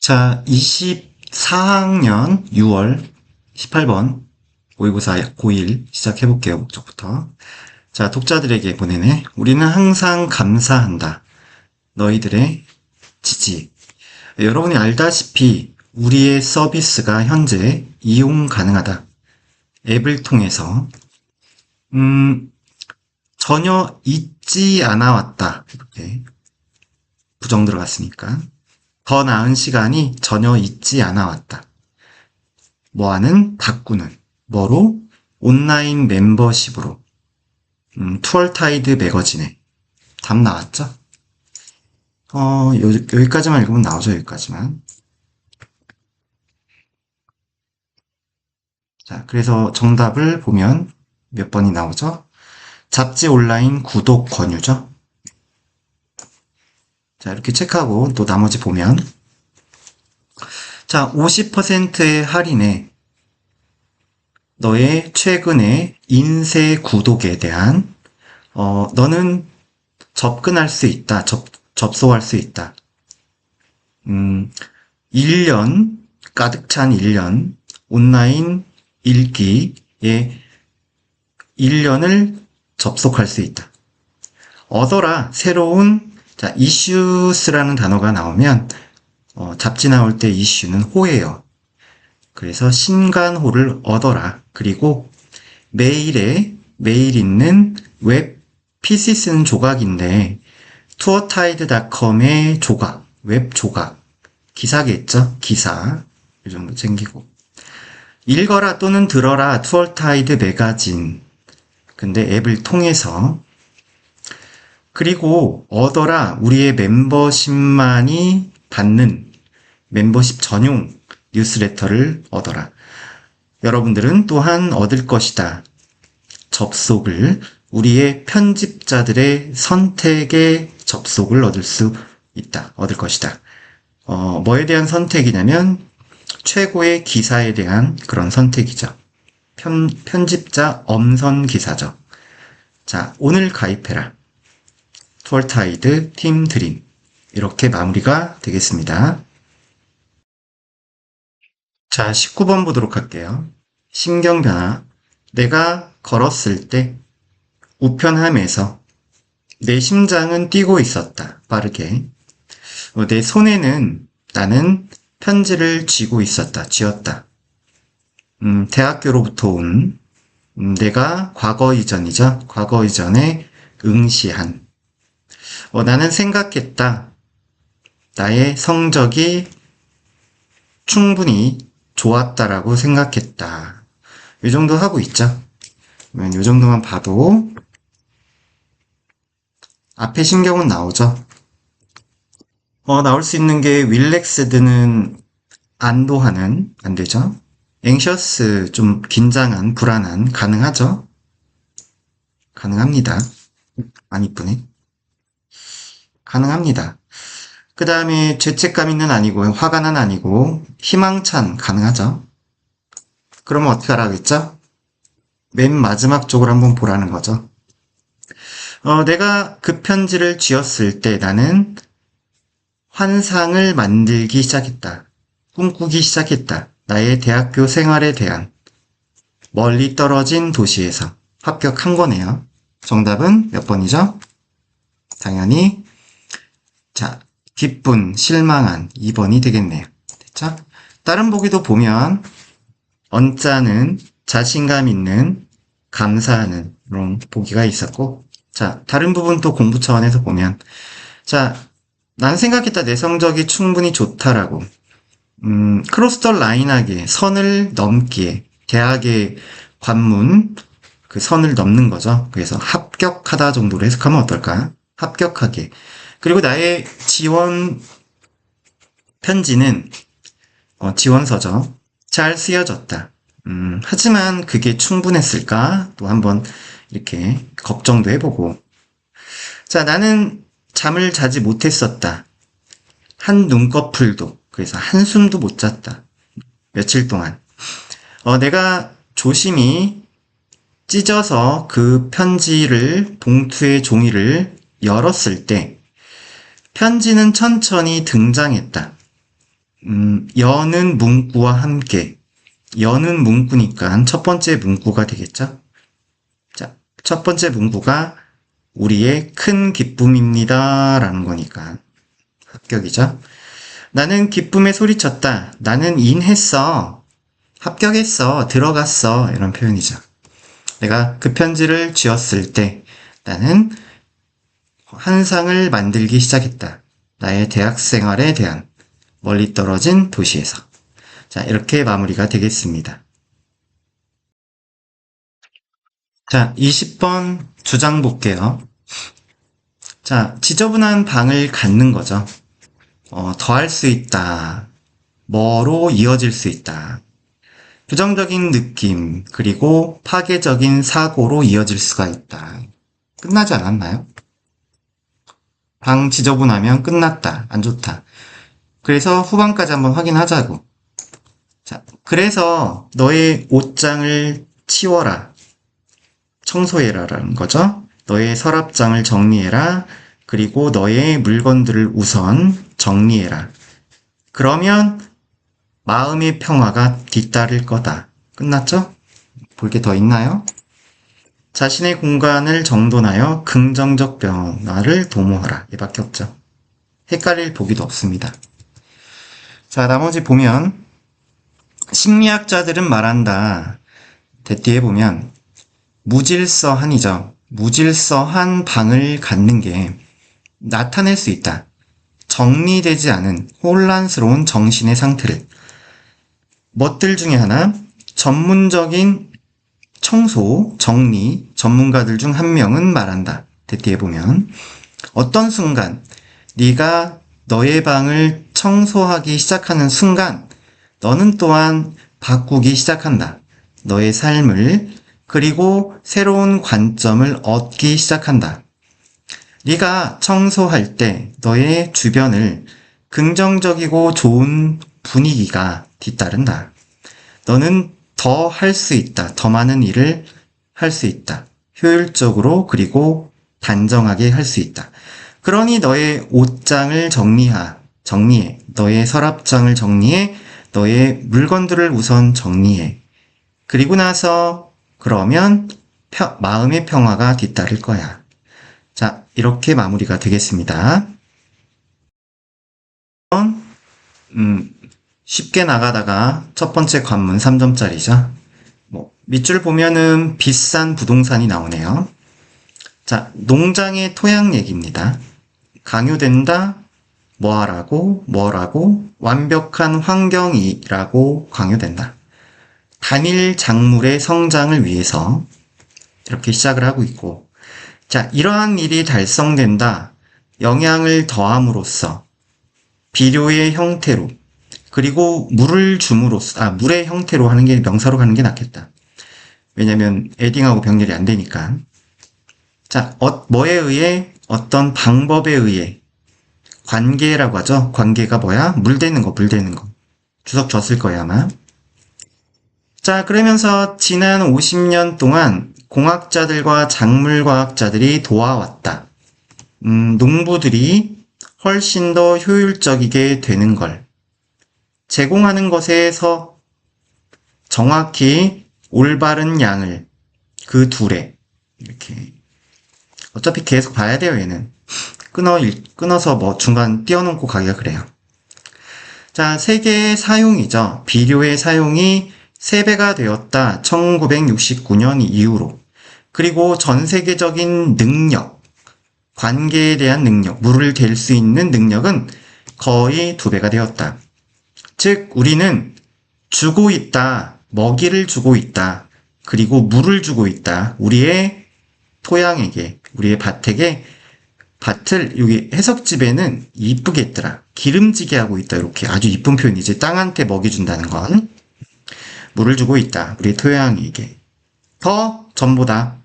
자, 24학년 6월 18번 모의고사 고1 시작해볼게요. 목적부터. 자, 독자들에게 보내네. 우리는 항상 감사한다. 너희들의 지지. 여러분이 알다시피 우리의 서비스가 현재 이용 가능하다. 앱을 통해서 전혀 잊지 않아 왔다. 이렇게 부정 들어갔으니까. 더 나은 시간이 전혀 잊지 않아 왔다. 뭐하는? 뭐로? 온라인 멤버십으로. 투얼타이드 매거진에. 답 나왔죠? 여기까지만 읽으면 나오죠, 여기까지만. 자, 그래서 정답을 보면 몇 번이 나오죠? 잡지 온라인 구독 권유죠? 자, 이렇게 체크하고 또 나머지 보면. 자, 50%의 할인에 너의 최근의 인쇄 구독에 대한 너는 접근할 수 있다. 접속할 수 있다. 1년, 가득 찬 1년, 온라인 읽기에 1년을 접속할 수 있다. 얻어라, 새로운, 자, issues라는 단어가 나오면, 잡지 나올 때 issue는 호예요. 그래서 신간호를 얻어라. 그리고 메일 있는 웹 PC 쓰는 조각인데, 투어타이드.com의 조각, 웹 조각, 기사겠죠? 기사. 이 정도 챙기고. 읽어라 또는 들어라 투어타이드 매거진. 근데 앱을 통해서. 그리고 얻어라 우리의 멤버십만이 받는 멤버십 전용 뉴스레터를 얻어라. 여러분들은 또한 얻을 것이다. 접속을, 우리의 편집자들의 선택에 접속을 얻을 것이다. 뭐에 대한 선택이냐면 최고의 기사에 대한 그런 선택이죠. 편집자 엄선 기사죠. 자, 오늘 가입해라. 투얼타이드 팀 드림. 이렇게 마무리가 되겠습니다. 자, 19번 보도록 할게요. 심경변화. 내가 걸었을 때 우편함에서 내 심장은 뛰고 있었다. 빠르게. 내 손에는 나는 편지를 쥐었다. 대학교로부터 온, 내가 과거 이전이죠. 과거 이전에 응시한. 나는 생각했다. 나의 성적이 충분히 좋았다라고 생각했다. 이 정도 하고 있죠. 그러면 이 정도만 봐도 앞에 신경은 나오죠. 나올 수 있는 게 릴렉스드는 안도하는, 안 되죠. anxious, 좀 긴장한, 불안한, 가능하죠. 가능합니다. 안 이쁘네. 가능합니다. 그 다음에 죄책감 있는 아니고, 화가 난 아니고, 희망찬, 가능하죠. 그러면 어떻게 하라겠죠? 맨 마지막 쪽을 한번 보라는 거죠. 내가 그 편지를 쥐었을 때 나는 환상을 만들기 시작했다. 꿈꾸기 시작했다. 나의 대학교 생활에 대한 멀리 떨어진 도시에서 합격한 거네요. 정답은 몇 번이죠? 당연히 자, 기쁜, 실망한 2번이 되겠네요. 됐죠? 다른 보기도 보면 언짢은, 자신감 있는, 감사하는 이런 보기가 있었고, 자, 다른 부분 또 공부 차원에서 보면, 자, 난 생각했다. 내 성적이 충분히 좋다라고. 크로스 더 라인하게, 선을 넘기에, 대학의 관문, 그 선을 넘는 거죠. 그래서 합격하다 정도로 해석하면 어떨까? 합격하게. 그리고 나의 지원 편지는, 지원서죠. 잘 쓰여졌다. 하지만 그게 충분했을까? 또 한번 이렇게 걱정도 해보고. 자, 나는 잠을 자지 못했었다. 한 눈꺼풀도, 그래서 한숨도 못 잤다. 며칠 동안. 내가 조심히 찢어서 그 편지를, 봉투의 종이를 열었을 때, 편지는 천천히 등장했다. 여는 문구와 함께. 여는 문구니까 첫 번째 문구가 되겠죠? 자, 첫 번째 문구가 우리의 큰 기쁨입니다. 라는 거니까 합격이죠. 나는 기쁨에 소리쳤다. 나는 인했어. 합격했어. 들어갔어. 이런 표현이죠. 내가 그 편지를 쥐었을 때 나는 환상을 만들기 시작했다. 나의 대학 생활에 대한 멀리 떨어진 도시에서. 자, 이렇게 마무리가 되겠습니다. 자, 20번 주장 볼게요. 자, 지저분한 방을 갖는 거죠. 더할 수 있다. 뭐로 이어질 수 있다. 부정적인 느낌, 그리고 파괴적인 사고로 이어질 수가 있다. 끝나지 않았나요? 방 지저분하면 끝났다. 안 좋다. 그래서 후반까지 한번 확인하자고. 자, 그래서 너의 옷장을 치워라. 청소해라라는 거죠. 너의 서랍장을 정리해라. 그리고 너의 물건들을 우선 정리해라. 그러면 마음의 평화가 뒤따를 거다. 끝났죠? 볼 게 더 있나요? 자신의 공간을 정돈하여 긍정적 변화를 도모하라. 이밖에 없죠. 헷갈릴 보기도 없습니다. 자, 나머지 보면 심리학자들은 말한다. 뒤에 보면 무질서한이죠. 무질서한 방을 갖는 게 나타낼 수 있다. 정리되지 않은 혼란스러운 정신의 상태를. 멋들 중에 하나, 전문적인 청소, 정리 전문가들 중 한 명은 말한다. 뒤에 보면 어떤 순간 네가 너의 방을 청소하기 시작하는 순간 너는 또한 바꾸기 시작한다. 너의 삶을 그리고 새로운 관점을 얻기 시작한다. 네가 청소할 때 너의 주변을 긍정적이고 좋은 분위기가 뒤따른다. 너는 더 할 수 있다. 더 많은 일을 할 수 있다. 효율적으로 그리고 단정하게 할 수 있다. 그러니 너의 옷장을 정리해. 너의 서랍장을 정리해. 너의 물건들을 우선 정리해. 그리고 나서 그러면 마음의 평화가 뒤따를 거야. 자, 이렇게 마무리가 되겠습니다. 쉽게 나가다가 첫 번째 관문 3점짜리죠. 밑줄 보면은 비싼 부동산이 나오네요. 자, 농장의 토양 얘기입니다. 강요된다, 뭐라고, 완벽한 환경이라고 강요된다. 단일 작물의 성장을 위해서 이렇게 시작을 하고 있고, 자, 이러한 일이 달성된다. 영양을 더함으로써, 비료의 형태로, 그리고 물을 줌으로써, 물의 형태로 하는 게 명사로 가는 게 낫겠다. 왜냐면 에딩하고 병렬이 안 되니까. 자, 뭐에 의해? 어떤 방법에 의해. 관계라고 하죠. 관계가 뭐야? 물 대는 거. 주석 줬을 거야, 아마. 자, 그러면서 지난 50년 동안 공학자들과 작물과학자들이 도와왔다. 농부들이 훨씬 더 효율적이게 되는 걸. 제공하는 것에서 정확히 올바른 양을 그 둘에 이렇게 어차피 계속 봐야 돼요. 얘는 끊어서 중간 띄워놓고 가기가 그래요. 자, 세계의 사용이죠. 비료의 사용이 3배가 되었다. 1969년 이후로. 그리고 전 세계적인 능력, 관계에 대한 능력, 물을 댈 수 있는 능력은 거의 2배가 되었다. 즉 우리는 주고 있다. 먹이를 주고 있다. 그리고 물을 주고 있다. 우리의 토양에게, 우리의 밭에게. 밭을 여기 해석집에는 이쁘게 했더라. 기름지게 하고 있다. 이렇게 아주 이쁜 표현이지. 땅한테 먹이 준다는 건. 물을 주고 있다. 우리의 토양에게. 더 전보다.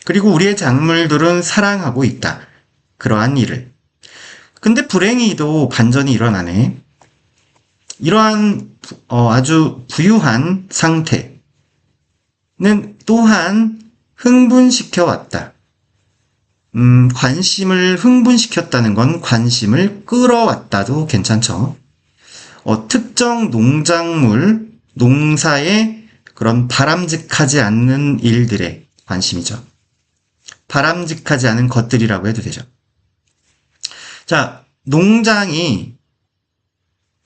그리고 우리의 작물들은 사랑하고 있다. 그러한 일을. 근데 불행히도 반전이 일어나네. 이러한 아주 부유한 상태는 또한 흥분시켜왔다. 관심을 흥분시켰다는 건 관심을 끌어왔다도 괜찮죠. 특정 농작물, 농사의 그런 바람직하지 않는 일들에 관심이죠. 바람직하지 않은 것들이라고 해도 되죠. 자, 농장이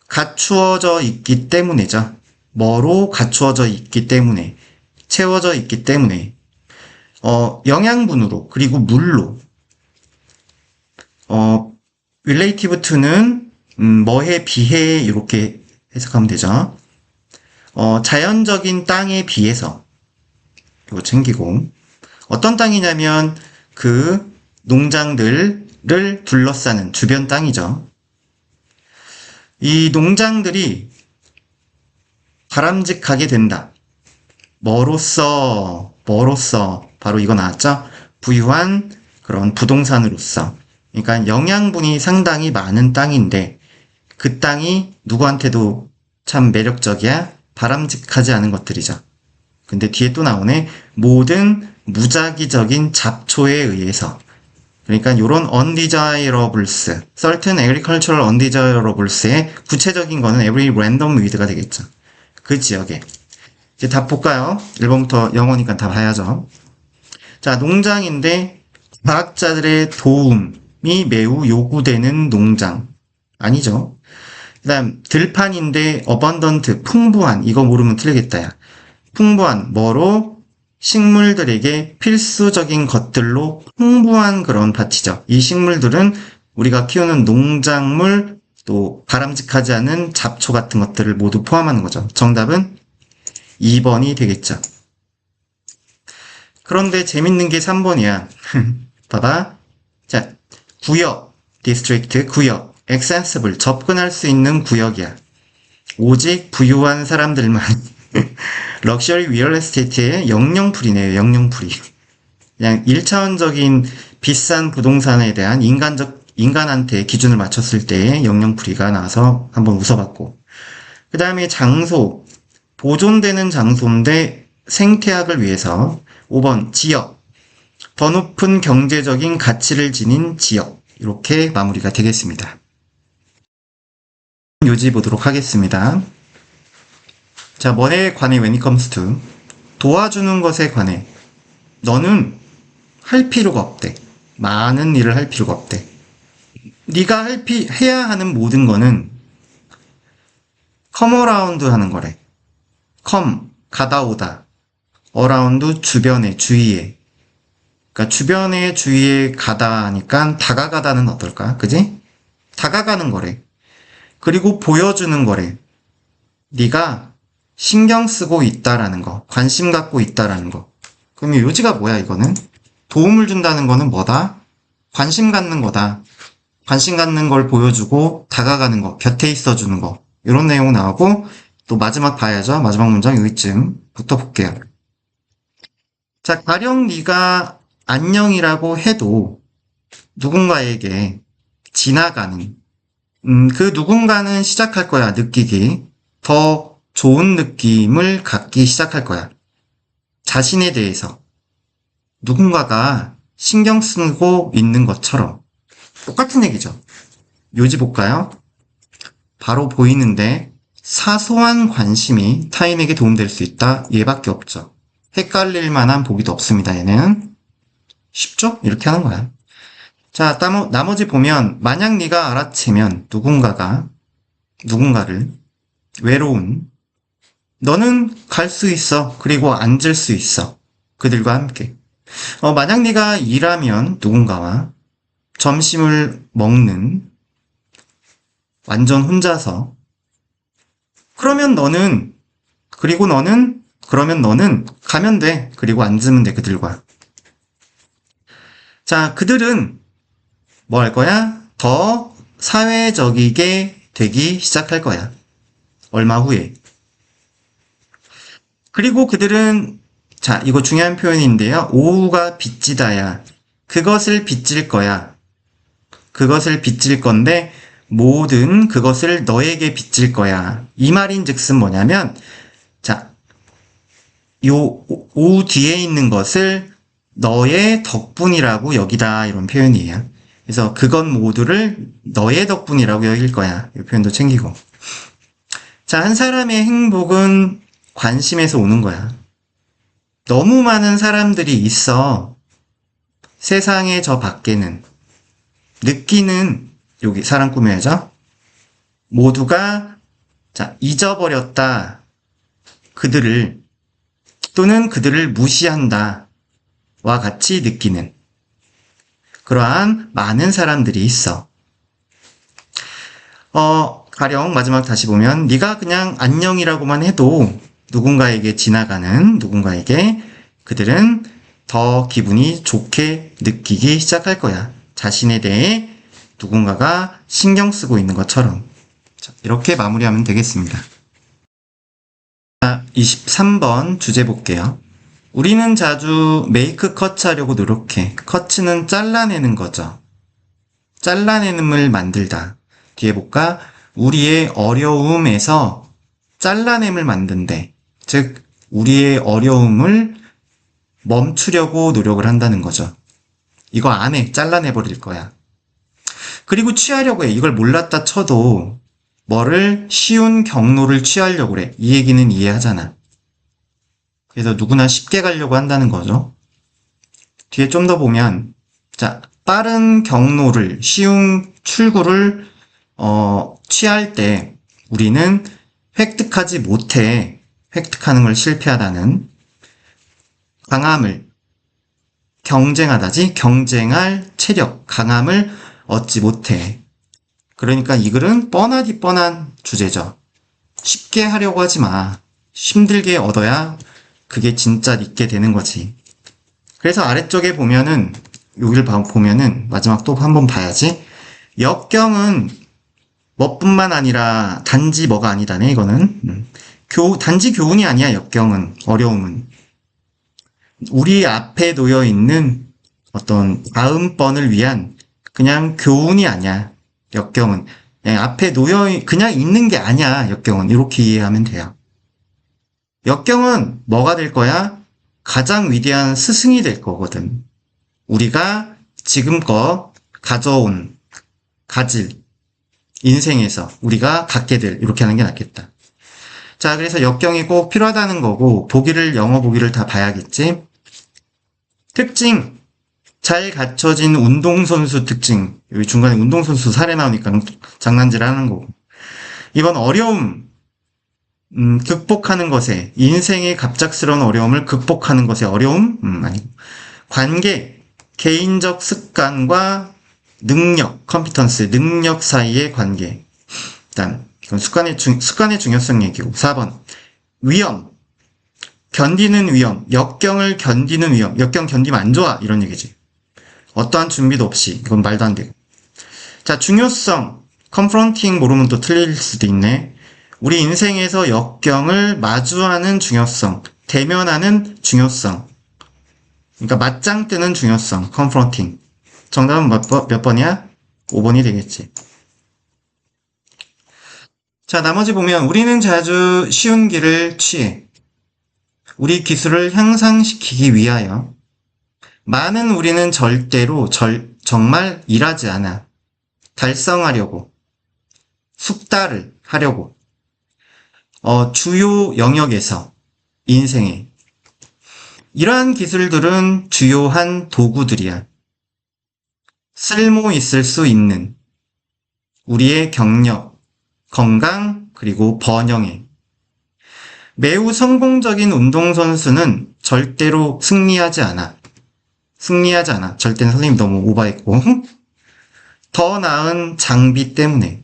갖추어져 있기 때문이죠. 뭐로 갖추어져 있기 때문에, 채워져 있기 때문에, 영양분으로, 그리고 물로, relative to는, 뭐에 비해, 이렇게 해석하면 되죠. 자연적인 땅에 비해서, 이거 챙기고, 어떤 땅이냐면, 그 농장들을 둘러싸는 주변 땅이죠. 이 농장들이 바람직하게 된다. 뭐로써, 바로 이거 나왔죠? 부유한 그런 부동산으로서. 그러니까 영양분이 상당히 많은 땅인데, 그 땅이 누구한테도 참 매력적이야? 바람직하지 않은 것들이죠. 근데 뒤에 또 나오네. 모든 무작위적인 잡초에 의해서. 그러니까 요런 undesirables, certain agricultural undesirables의 구체적인 거는 every random weed가 되겠죠. 그 지역에. 이제 답 볼까요? 1번부터 영어니까 다 봐야죠. 자, 농장인데 과학자들의 도움이 매우 요구되는 농장. 아니죠. 그 다음 들판인데 abundant, 풍부한. 이거 모르면 틀리겠다. 야. 풍부한, 뭐로? 식물들에게 필수적인 것들로 풍부한 그런 밭이죠. 이 식물들은 우리가 키우는 농작물, 또 바람직하지 않은 잡초 같은 것들을 모두 포함하는 거죠. 정답은 2번이 되겠죠. 그런데 재밌는 게 3번이야. 봐봐. 자, 구역, district, 구역, accessible, 접근할 수 있는 구역이야. 오직 부유한 사람들만. 럭셔리 리얼 에스테이트의 영영풀이네요. 영영풀이. 그냥 1차원적인 비싼 부동산에 대한 인간한테 기준을 맞췄을 때의 영영풀이가 나와서 한번 웃어봤고. 그 다음에 장소, 보존되는 장소인데 생태학을 위해서 5번 지역, 더 높은 경제적인 가치를 지닌 지역. 이렇게 마무리가 되겠습니다. 요지 보도록 하겠습니다. 자, 뭐에 관해 when it comes to 도와주는 것에 관해 너는 할 필요가 없대. 많은 일을 할 필요가 없대. 네가 해야 하는 모든 거는 come around 하는 거래. come, 가다 오다. around, 주변에, 주위에. 그러니까 주변에, 주위에 가다 하니까 다가가다는 어떨까? 그지? 다가가는 거래. 그리고 보여주는 거래. 네가 신경 쓰고 있다라는 거, 관심 갖고 있다라는 거. 그럼 이 요지가 뭐야, 이거는? 도움을 준다는 거는 뭐다? 관심 갖는 거다. 관심 갖는 걸 보여주고 다가가는 거, 곁에 있어주는 거. 이런 내용 나오고 또 마지막 봐야죠. 마지막 문장 여기쯤부터 볼게요. 자, 가령 네가 안녕이라고 해도 누군가에게 지나가는 그 누군가는 시작할 거야, 느끼기. 더 좋은 느낌을 갖기 시작할 거야. 자신에 대해서 누군가가 신경 쓰고 있는 것처럼 똑같은 얘기죠. 요지 볼까요? 바로 보이는데 사소한 관심이 타인에게 도움될 수 있다. 얘밖에 없죠. 헷갈릴 만한 보기도 없습니다. 얘는 쉽죠? 이렇게 하는 거야. 자, 나머지 보면 만약 네가 알아채면 누군가를 외로운 너는 갈 수 있어. 그리고 앉을 수 있어. 그들과 함께. 만약 네가 일하면 누군가와 점심을 먹는 완전 혼자서 그러면 너는 가면 돼. 그리고 앉으면 돼. 그들과. 자, 그들은 뭐 할 거야? 더 사회적이게 되기 시작할 거야. 얼마 후에. 그리고 그들은 자, 이거 중요한 표현인데요. 오후가 빚지다야. 그것을 빚질 거야. 그것을 빚질 건데 모든 그것을 너에게 빚질 거야. 이 말인즉슨 뭐냐면 자, 요 오후 뒤에 있는 것을 너의 덕분이라고 여기다 이런 표현이에요. 그래서 그것 모두를 너의 덕분이라고 여길 거야. 이 표현도 챙기고. 자, 한 사람의 행복은 관심에서 오는 거야. 너무 많은 사람들이 있어. 세상의 저 밖에는. 느끼는, 여기 사람 꾸며야죠. 모두가, 자, 잊어버렸다. 그들을, 또는 그들을 무시한다. 와 같이 느끼는. 그러한 많은 사람들이 있어. 가령 마지막 다시 보면 네가 그냥 안녕이라고만 해도 누군가에게 지나가는 누군가에게 그들은 더 기분이 좋게 느끼기 시작할 거야. 자신에 대해 누군가가 신경 쓰고 있는 것처럼. 자, 이렇게 마무리하면 되겠습니다. 자, 23번 주제 볼게요. 우리는 자주 메이크 컷 하려고 노력해. 컷은 잘라내는 거죠. 잘라내는을 만들다. 뒤에 볼까? 우리의 어려움에서 잘라냄을 만든대. 즉, 우리의 어려움을 멈추려고 노력을 한다는 거죠. 이거 안 해. 잘라내버릴 거야. 그리고 취하려고 해. 이걸 몰랐다 쳐도 뭐를 쉬운 경로를 취하려고 그래. 이 얘기는 이해하잖아. 그래서 누구나 쉽게 가려고 한다는 거죠. 뒤에 좀 더 보면, 자, 빠른 경로를, 쉬운 출구를 취할 때 우리는 획득하지 못해. 획득하는 걸 실패하다는. 강함을 경쟁하다지 경쟁할 체력, 강함을 얻지 못해. 그러니까 이 글은 뻔하디 뻔한 주제죠. 쉽게 하려고 하지 마. 힘들게 얻어야 그게 진짜 있게 되는 거지. 그래서 아래쪽에 보면은, 여기를 보면은, 마지막 또 한번 봐야지. 역경은 뭐뿐만 아니라 단지 뭐가 아니다네, 이거는. 단지 교훈이 아니야, 역경은. 어려움은. 우리 앞에 놓여 있는 어떤 다음번을 위한 그냥 교훈이 아니야, 역경은. 그냥 앞에 그냥 있는 게 아니야, 역경은. 이렇게 이해하면 돼요. 역경은 뭐가 될 거야? 가장 위대한 스승이 될 거거든. 우리가 지금껏 가질, 인생에서 우리가 갖게 될, 이렇게 하는 게 낫겠다. 자, 그래서 역경이 꼭 필요하다는 거고, 영어 보기를 다 봐야겠지? 특징, 잘 갖춰진 운동선수 특징. 여기 중간에 운동선수 사례 나오니까 장난질 하는 거고. 이건 어려움, 극복하는 것에, 인생의 갑작스러운 어려움을 극복하는 것의 어려움? 아니고. 관계, 개인적 습관과 능력, 컴피턴스, 능력 사이의 관계. 일단, 이건 습관의 중요성 얘기고. 4번. 위험. 견디는 위험. 역경을 견디는 위험. 역경 견디면 안 좋아. 이런 얘기지. 어떠한 준비도 없이. 이건 말도 안 되고. 자, 중요성. confronting 모르면 또 틀릴 수도 있네. 우리 인생에서 역경을 마주하는 중요성. 대면하는 중요성. 그러니까 맞짱 뜨는 중요성. confronting. 정답은 몇 번이야? 5번이 되겠지. 자, 나머지 보면 우리는 자주 쉬운 길을 취해. 우리 기술을 향상시키기 위하여. 많은 우리는 절대로 정말 일하지 않아. 달성하려고. 숙달을 하려고. 주요 영역에서, 인생에. 이러한 기술들은 주요한 도구들이야. 쓸모 있을 수 있는 우리의 경력, 건강, 그리고 번영에. 매우 성공적인 운동선수는 절대로 승리하지 않아. 절대는 선생님 너무 오버했고. 더 나은 장비 때문에.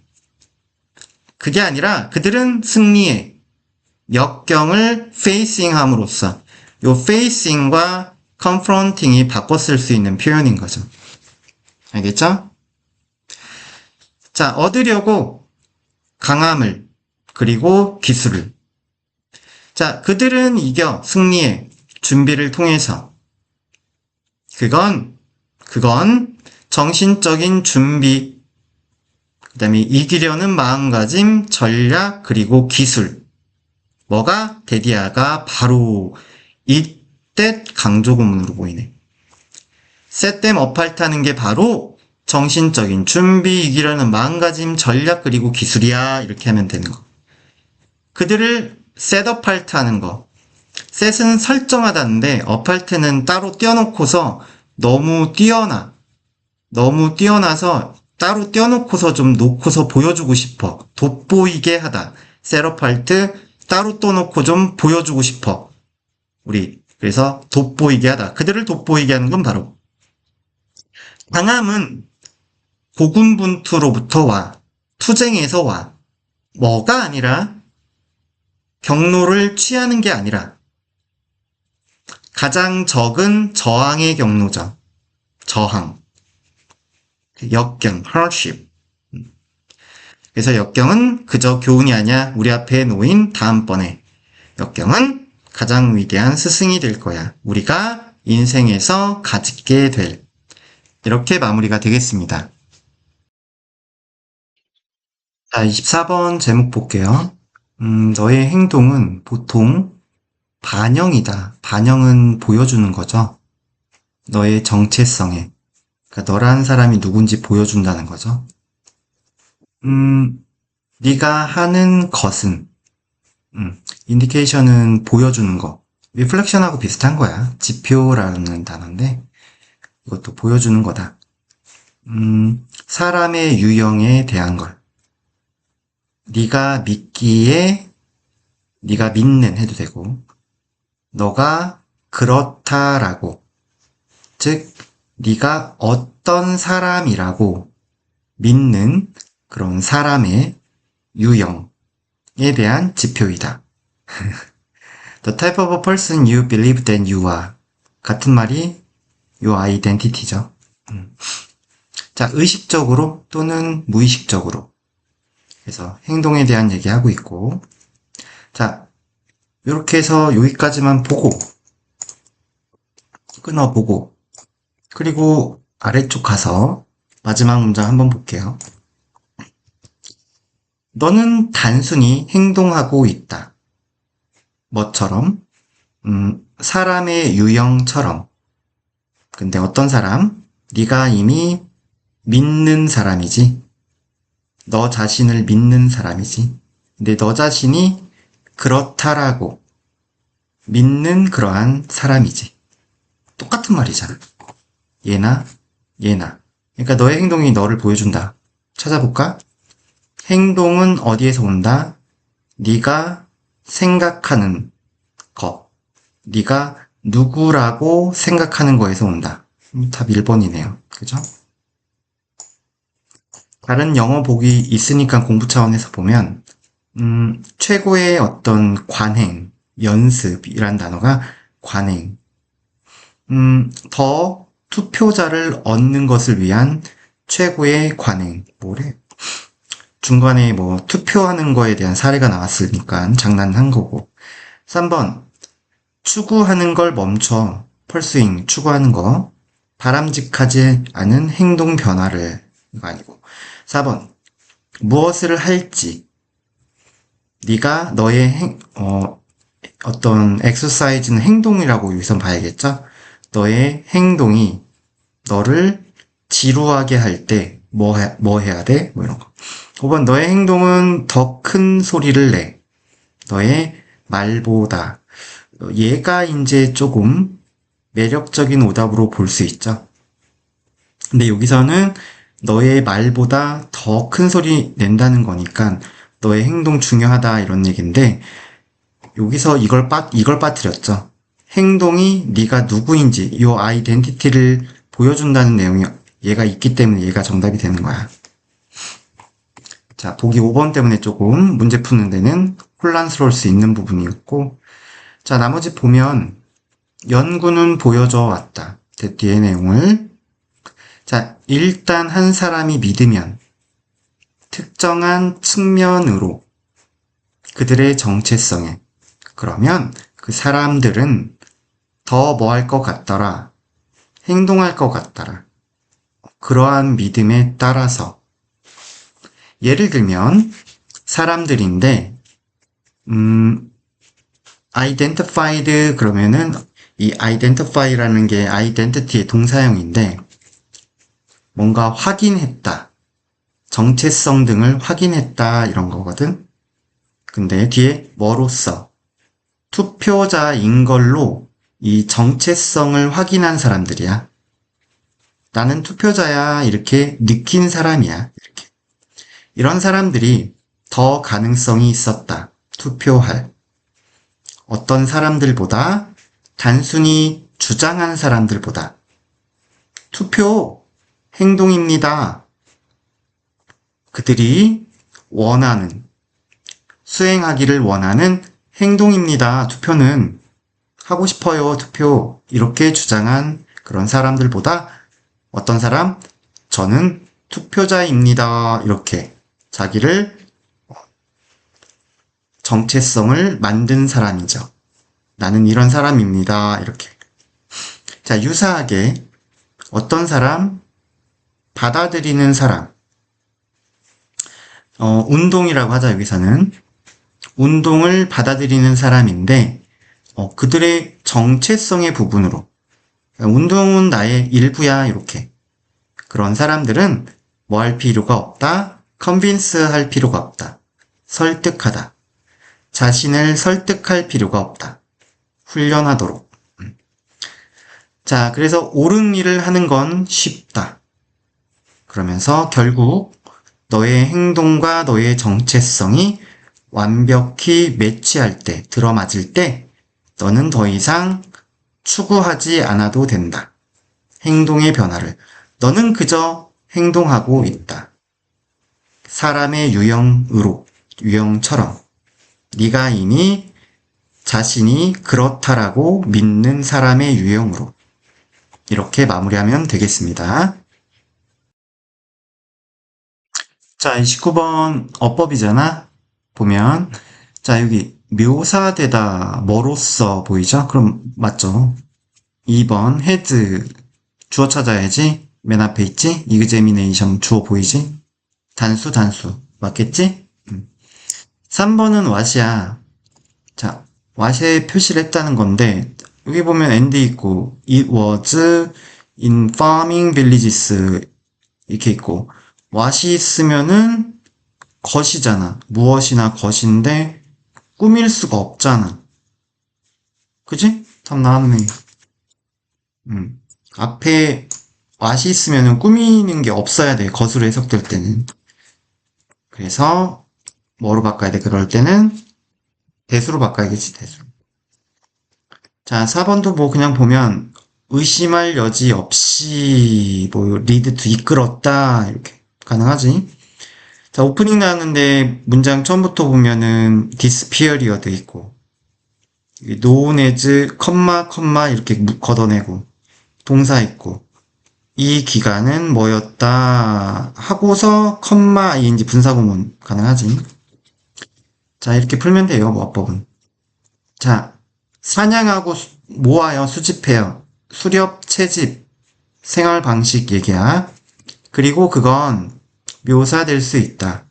그게 아니라 그들은 승리해. 역경을 페이싱함으로써. 요 페이싱과 컨프런팅이 바꿨을 수 있는 표현인 거죠. 알겠죠? 자, 얻으려고 강함을, 그리고 기술을. 자, 그들은 이겨, 승리해. 준비를 통해서. 그건 정신적인 준비, 그 다음에 이기려는 마음가짐, 전략, 그리고 기술. 뭐가? 데디아가 바로 이때 강조구문으로 보이네. set them apart 하는 게 바로 정신적인 준비, 이기려는 마음가짐, 전략, 그리고 기술이야. 이렇게 하면 되는 거. 그들을 set apart 하는 거. set은 설정하다는데 apart는 따로 떼어놓고서 너무 뛰어나서 따로 떼어놓고서 좀 놓고서 보여주고 싶어. 돋보이게 하다. set apart 따로 떼어놓고 좀 보여주고 싶어. 그래서 돋보이게 하다. 그들을 돋보이게 하는 건 바로 강함은 고군분투로부터 와. 투쟁에서 와. 뭐가 아니라 경로를 취하는 게 아니라 가장 적은 저항의 경로죠. 저항. 역경, hardship. 그래서 역경은 그저 교훈이 아니야. 우리 앞에 놓인 다음번에. 역경은 가장 위대한 스승이 될 거야. 우리가 인생에서 가지게 될. 이렇게 마무리가 되겠습니다. 자, 24번 제목 볼게요. 너의 행동은 보통 반영이다. 반영은 보여주는 거죠. 너의 정체성에. 그러니까 너라는 사람이 누군지 보여준다는 거죠. 네가 하는 것은, 인디케이션은 보여주는 거. 리플렉션하고 비슷한 거야. 지표라는 단어인데, 이것도 보여주는 거다. 사람의 유형에 대한 걸. 네가 믿기에, 네가 믿는 해도 되고, 너가 그렇다라고, 즉 네가 어떤 사람이라고 믿는 그런 사람의 유형에 대한 지표이다. The type of a person you believe that you are. 같은 말이 your identity죠. 자, 의식적으로 또는 무의식적으로. 그래서 행동에 대한 얘기하고 있고, 자, 이렇게 해서 여기까지만 보고 끊어보고, 그리고 아래쪽 가서 마지막 문장 한번 볼게요. 너는 단순히 행동하고 있다. 뭐처럼? 사람의 유형처럼. 근데 어떤 사람? 네가 이미 믿는 사람이지. 너 자신을 믿는 사람이지. 근데 너 자신이 그렇다라고 믿는 그러한 사람이지. 똑같은 말이잖아. 얘나 얘나. 그러니까 너의 행동이 너를 보여준다. 찾아볼까? 행동은 어디에서 온다? 네가 생각하는 거. 네가 누구라고 생각하는 거에서 온다. 답 1번이네요. 그죠? 다른 영어 복이 있으니까 공부 차원에서 보면 최고의 어떤 관행, 연습이란 단어가 관행. 더 투표자를 얻는 것을 위한 최고의 관행. 뭐래? 중간에 뭐 투표하는 거에 대한 사례가 나왔으니까 장난한 거고. 3번. 추구하는 걸 멈춰. 펄스윙, 추구하는 거. 바람직하지 않은 행동 변화를. 이거 아니고. 4번. 무엇을 할지. 네가 너의 어떤 엑서사이즈는 행동이라고 여기서 봐야겠죠? 너의 행동이 너를 지루하게 할 때 뭐 해야 돼? 뭐 이런 거. 5번. 너의 행동은 더 큰 소리를 내. 너의 말보다. 얘가 이제 조금 매력적인 오답으로 볼 수 있죠. 근데 여기서는 너의 말보다 더 큰 소리 낸다는 거니까 너의 행동 중요하다 이런 얘기인데 여기서 이걸 빠뜨렸죠. 행동이 네가 누구인지 이 아이덴티티를 보여준다는 내용이 얘가 있기 때문에 얘가 정답이 되는 거야. 자, 보기 5번 때문에 조금 문제 푸는 데는 혼란스러울 수 있는 부분이 있고, 자, 나머지 보면 연구는 보여줘 왔다. 뒤의 내용을. 자, 일단 한 사람이 믿으면 특정한 측면으로 그들의 정체성에, 그러면 그 사람들은 더 뭐 할 것 같더라. 행동할 것 같더라. 그러한 믿음에 따라서 예를 들면 사람들인데 identified 그러면은 이 identify라는 게 identity의 동사형인데 뭔가 확인했다. 정체성 등을 확인했다 이런 거거든. 근데 뒤에 뭐로써 투표자인 걸로 이 정체성을 확인한 사람들이야. 나는 투표자야 이렇게 느낀 사람이야. 이렇게. 이런 사람들이 더 가능성이 있었다. 투표할. 어떤 사람들보다 단순히 주장한 사람들보다 투표 행동입니다. 그들이 원하는 수행하기를 원하는 행동입니다. 투표는 하고 싶어요. 투표 이렇게 주장한 그런 사람들보다 어떤 사람? 저는 투표자입니다. 이렇게 자기를 정체성을 만든 사람이죠. 나는 이런 사람입니다. 이렇게. 자, 유사하게 어떤 사람? 받아들이는 사람. 운동이라고 하자, 여기서는. 운동을 받아들이는 사람인데, 그들의 정체성의 부분으로. 운동은 나의 일부야, 이렇게. 그런 사람들은 뭐 할 필요가 없다? 컨빈스 할 필요가 없다. 설득하다. 자신을 설득할 필요가 없다. 훈련하도록. 자, 그래서 옳은 일을 하는 건 쉽다. 그러면서 결국 너의 행동과 너의 정체성이 완벽히 매치할 때, 들어맞을 때, 너는 더 이상 추구하지 않아도 된다. 행동의 변화를. 너는 그저 행동하고 있다. 사람의 유형으로, 유형처럼. 네가 이미 자신이 그렇다라고 믿는 사람의 유형으로. 이렇게 마무리하면 되겠습니다. 자, 29번 어법이잖아. 보면 자, 여기 묘사되다 뭐로써 보이죠? 그럼 맞죠? 2번 헤드 주어 찾아야지. 맨 앞에 있지? 이그제미네이션 주어 보이지? 단수 맞겠지? 3번은 왓이야. 자, 왓에 표시를 했다는 건데 여기 보면 and 있고 it was in farming villages 이렇게 있고 what이 있으면은 것이잖아. 무엇이나 것인데 꾸밀 수가 없잖아. 그지? 답 나왔네. 앞에 what이 있으면은 꾸미는 게 없어야 돼. 것으로 해석될 때는. 그래서 뭐로 바꿔야 돼? 그럴 때는 대수로 바꿔야겠지. 대수. 자, 4번도 뭐 그냥 보면 의심할 여지 없이 뭐 리드 투 이끌었다 이렇게 가능하지. 자, 오프닝 나왔는데 문장 처음부터 보면은 disappear이어 돼 있고 known as 컴마 이렇게 걷어내고 동사 있고 이 기간은 뭐였다 하고서 컴마 ing 분사구문 가능하지. 자, 이렇게 풀면 돼요. 뭐법은. 자, 사냥하고 모아요. 수집해요. 수렵, 채집, 생활 방식 얘기야. 그리고 그건 묘사될 수 있다.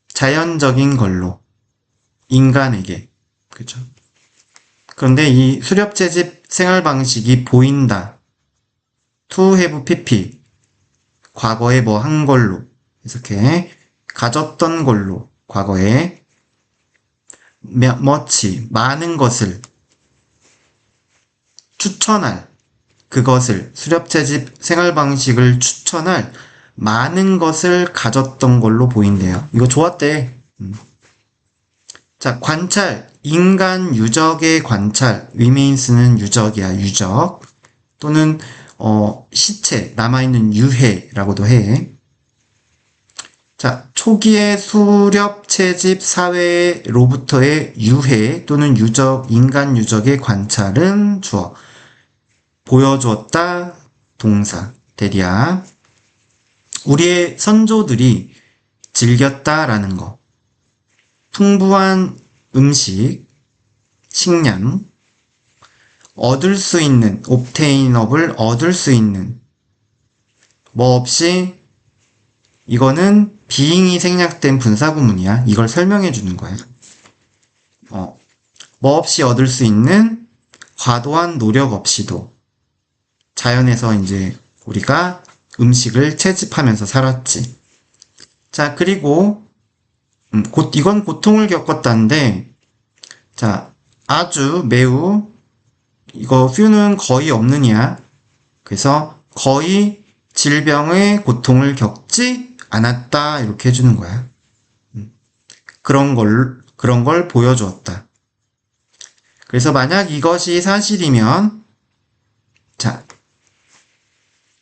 자연적인 걸로. 인간에게. 그죠? 그런데 이 수렵, 채집, 생활 방식이 보인다. to have pp. 과거에 뭐 한 걸로. 이렇게 가졌던 걸로. 과거에 much, 많은 것을 추천할, 그것을, 수렵채집 생활 방식을 추천할 많은 것을 가졌던 걸로 보인대요. 이거 좋았대. 자, 관찰, 인간 유적의 관찰, remains는 유적이야, 유적. 또는, 시체, 남아있는 유해라고도 해. 자, 초기의 수렵 채집 사회로부터의 유해 또는 유적, 인간 유적의 관찰은 주어. 보여주었다, 동사, 대리야. 우리의 선조들이 즐겼다라는 거. 풍부한 음식, 식량, 얻을 수 있는, obtain업을 얻을 수 있는, 뭐 없이 이거는 being이 생략된 분사구문이야. 이걸 설명해 주는 거야. 뭐 없이 얻을 수 있는 과도한 노력 없이도 자연에서 이제 우리가 음식을 채집하면서 살았지. 자, 그리고 이건 고통을 겪었다는데, 자, 아주, 매우, 이거 few는 거의 없느냐. 그래서 거의 질병의 고통을 겪지 않았다. 이렇게 해주는 거야. 그런 걸 보여주었다. 그래서 만약 이것이 사실이면, 자,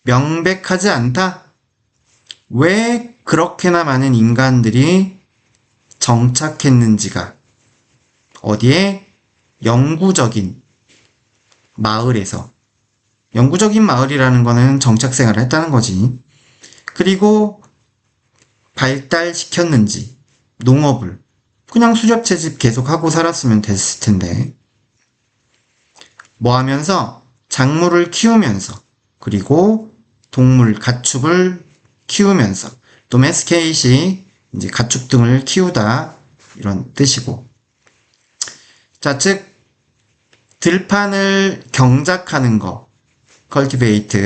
명백하지 않다. 왜 그렇게나 많은 인간들이 정착했는지가 어디에? 영구적인 마을에서. 영구적인 마을이라는 거는 정착 생활을 했다는 거지. 그리고 발달시켰는지, 농업을. 그냥 수렵채집 계속하고 살았으면 됐을 텐데. 뭐 하면서? 작물을 키우면서, 그리고 동물, 가축을 키우면서, 도메스케이시, 이제 가축 등을 키우다, 이런 뜻이고. 자, 즉, 들판을 경작하는 거, cultivate,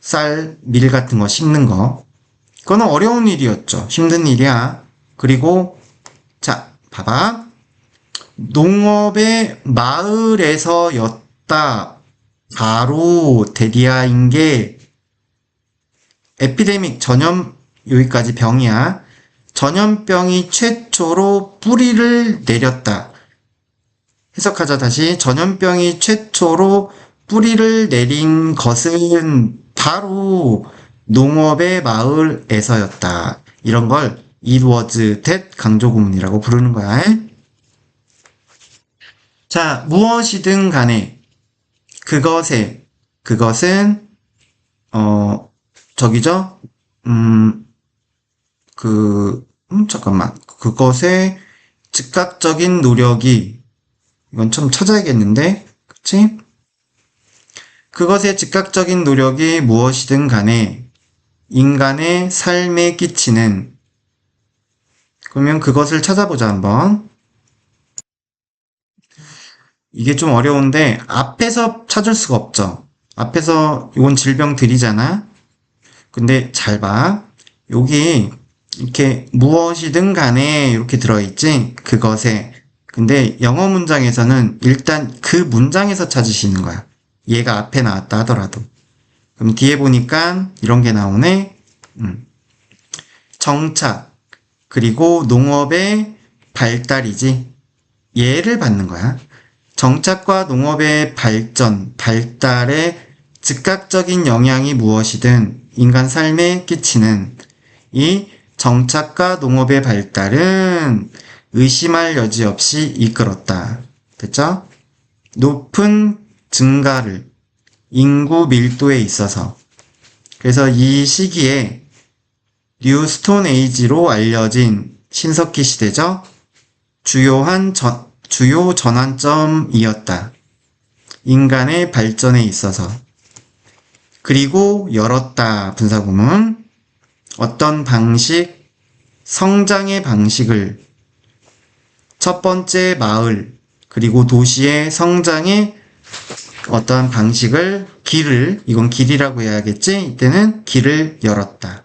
쌀, 밀 같은 거 심는 거. 그거는 어려운 일이었죠. 힘든 일이야. 그리고, 자, 봐봐. 농업의 마을에서였다. 바로 데디아인 게 에피데믹 여기까지 병이야. 전염병이 최초로 뿌리를 내렸다. 해석하자 다시. 전염병이 최초로 뿌리를 내린 것은 바로 농업의 마을에서였다. 이런 걸 it was that 강조구문이라고 부르는 거야. 자, 무엇이든 간에 그것은 저기죠? 잠깐만. 그것의 즉각적인 노력이, 이건 좀 찾아야겠는데, 그치? 그것의 즉각적인 노력이 무엇이든 간에 인간의 삶에 끼치는, 그러면 그것을 찾아보자, 한번. 이게 좀 어려운데, 앞에서 찾을 수가 없죠. 앞에서, 이건 질병들이잖아? 근데 잘 봐. 여기, 이렇게 무엇이든 간에 이렇게 들어있지? 그것에. 근데 영어 문장에서는 일단 그 문장에서 찾으시는 거야. 얘가 앞에 나왔다 하더라도. 그럼 뒤에 보니까 이런 게 나오네. 정착, 그리고 농업의 발달이지. 얘를 받는 거야. 정착과 농업의 발달에 즉각적인 영향이 무엇이든 인간 삶에 끼치는 이 정착과 농업의 발달은 의심할 여지 없이 이끌었다. 됐죠? 높은 증가를 인구 밀도에 있어서. 그래서 이 시기에 뉴 스톤 에이지로 알려진 신석기 시대죠. 주요 전환점이었다. 인간의 발전에 있어서. 그리고 열었다. 분사구문. 어떤 방식, 성장의 방식을, 첫 번째 마을, 그리고 도시의 성장의 어떠한 방식을, 이건 길이라고 해야겠지? 이때는 길을 열었다.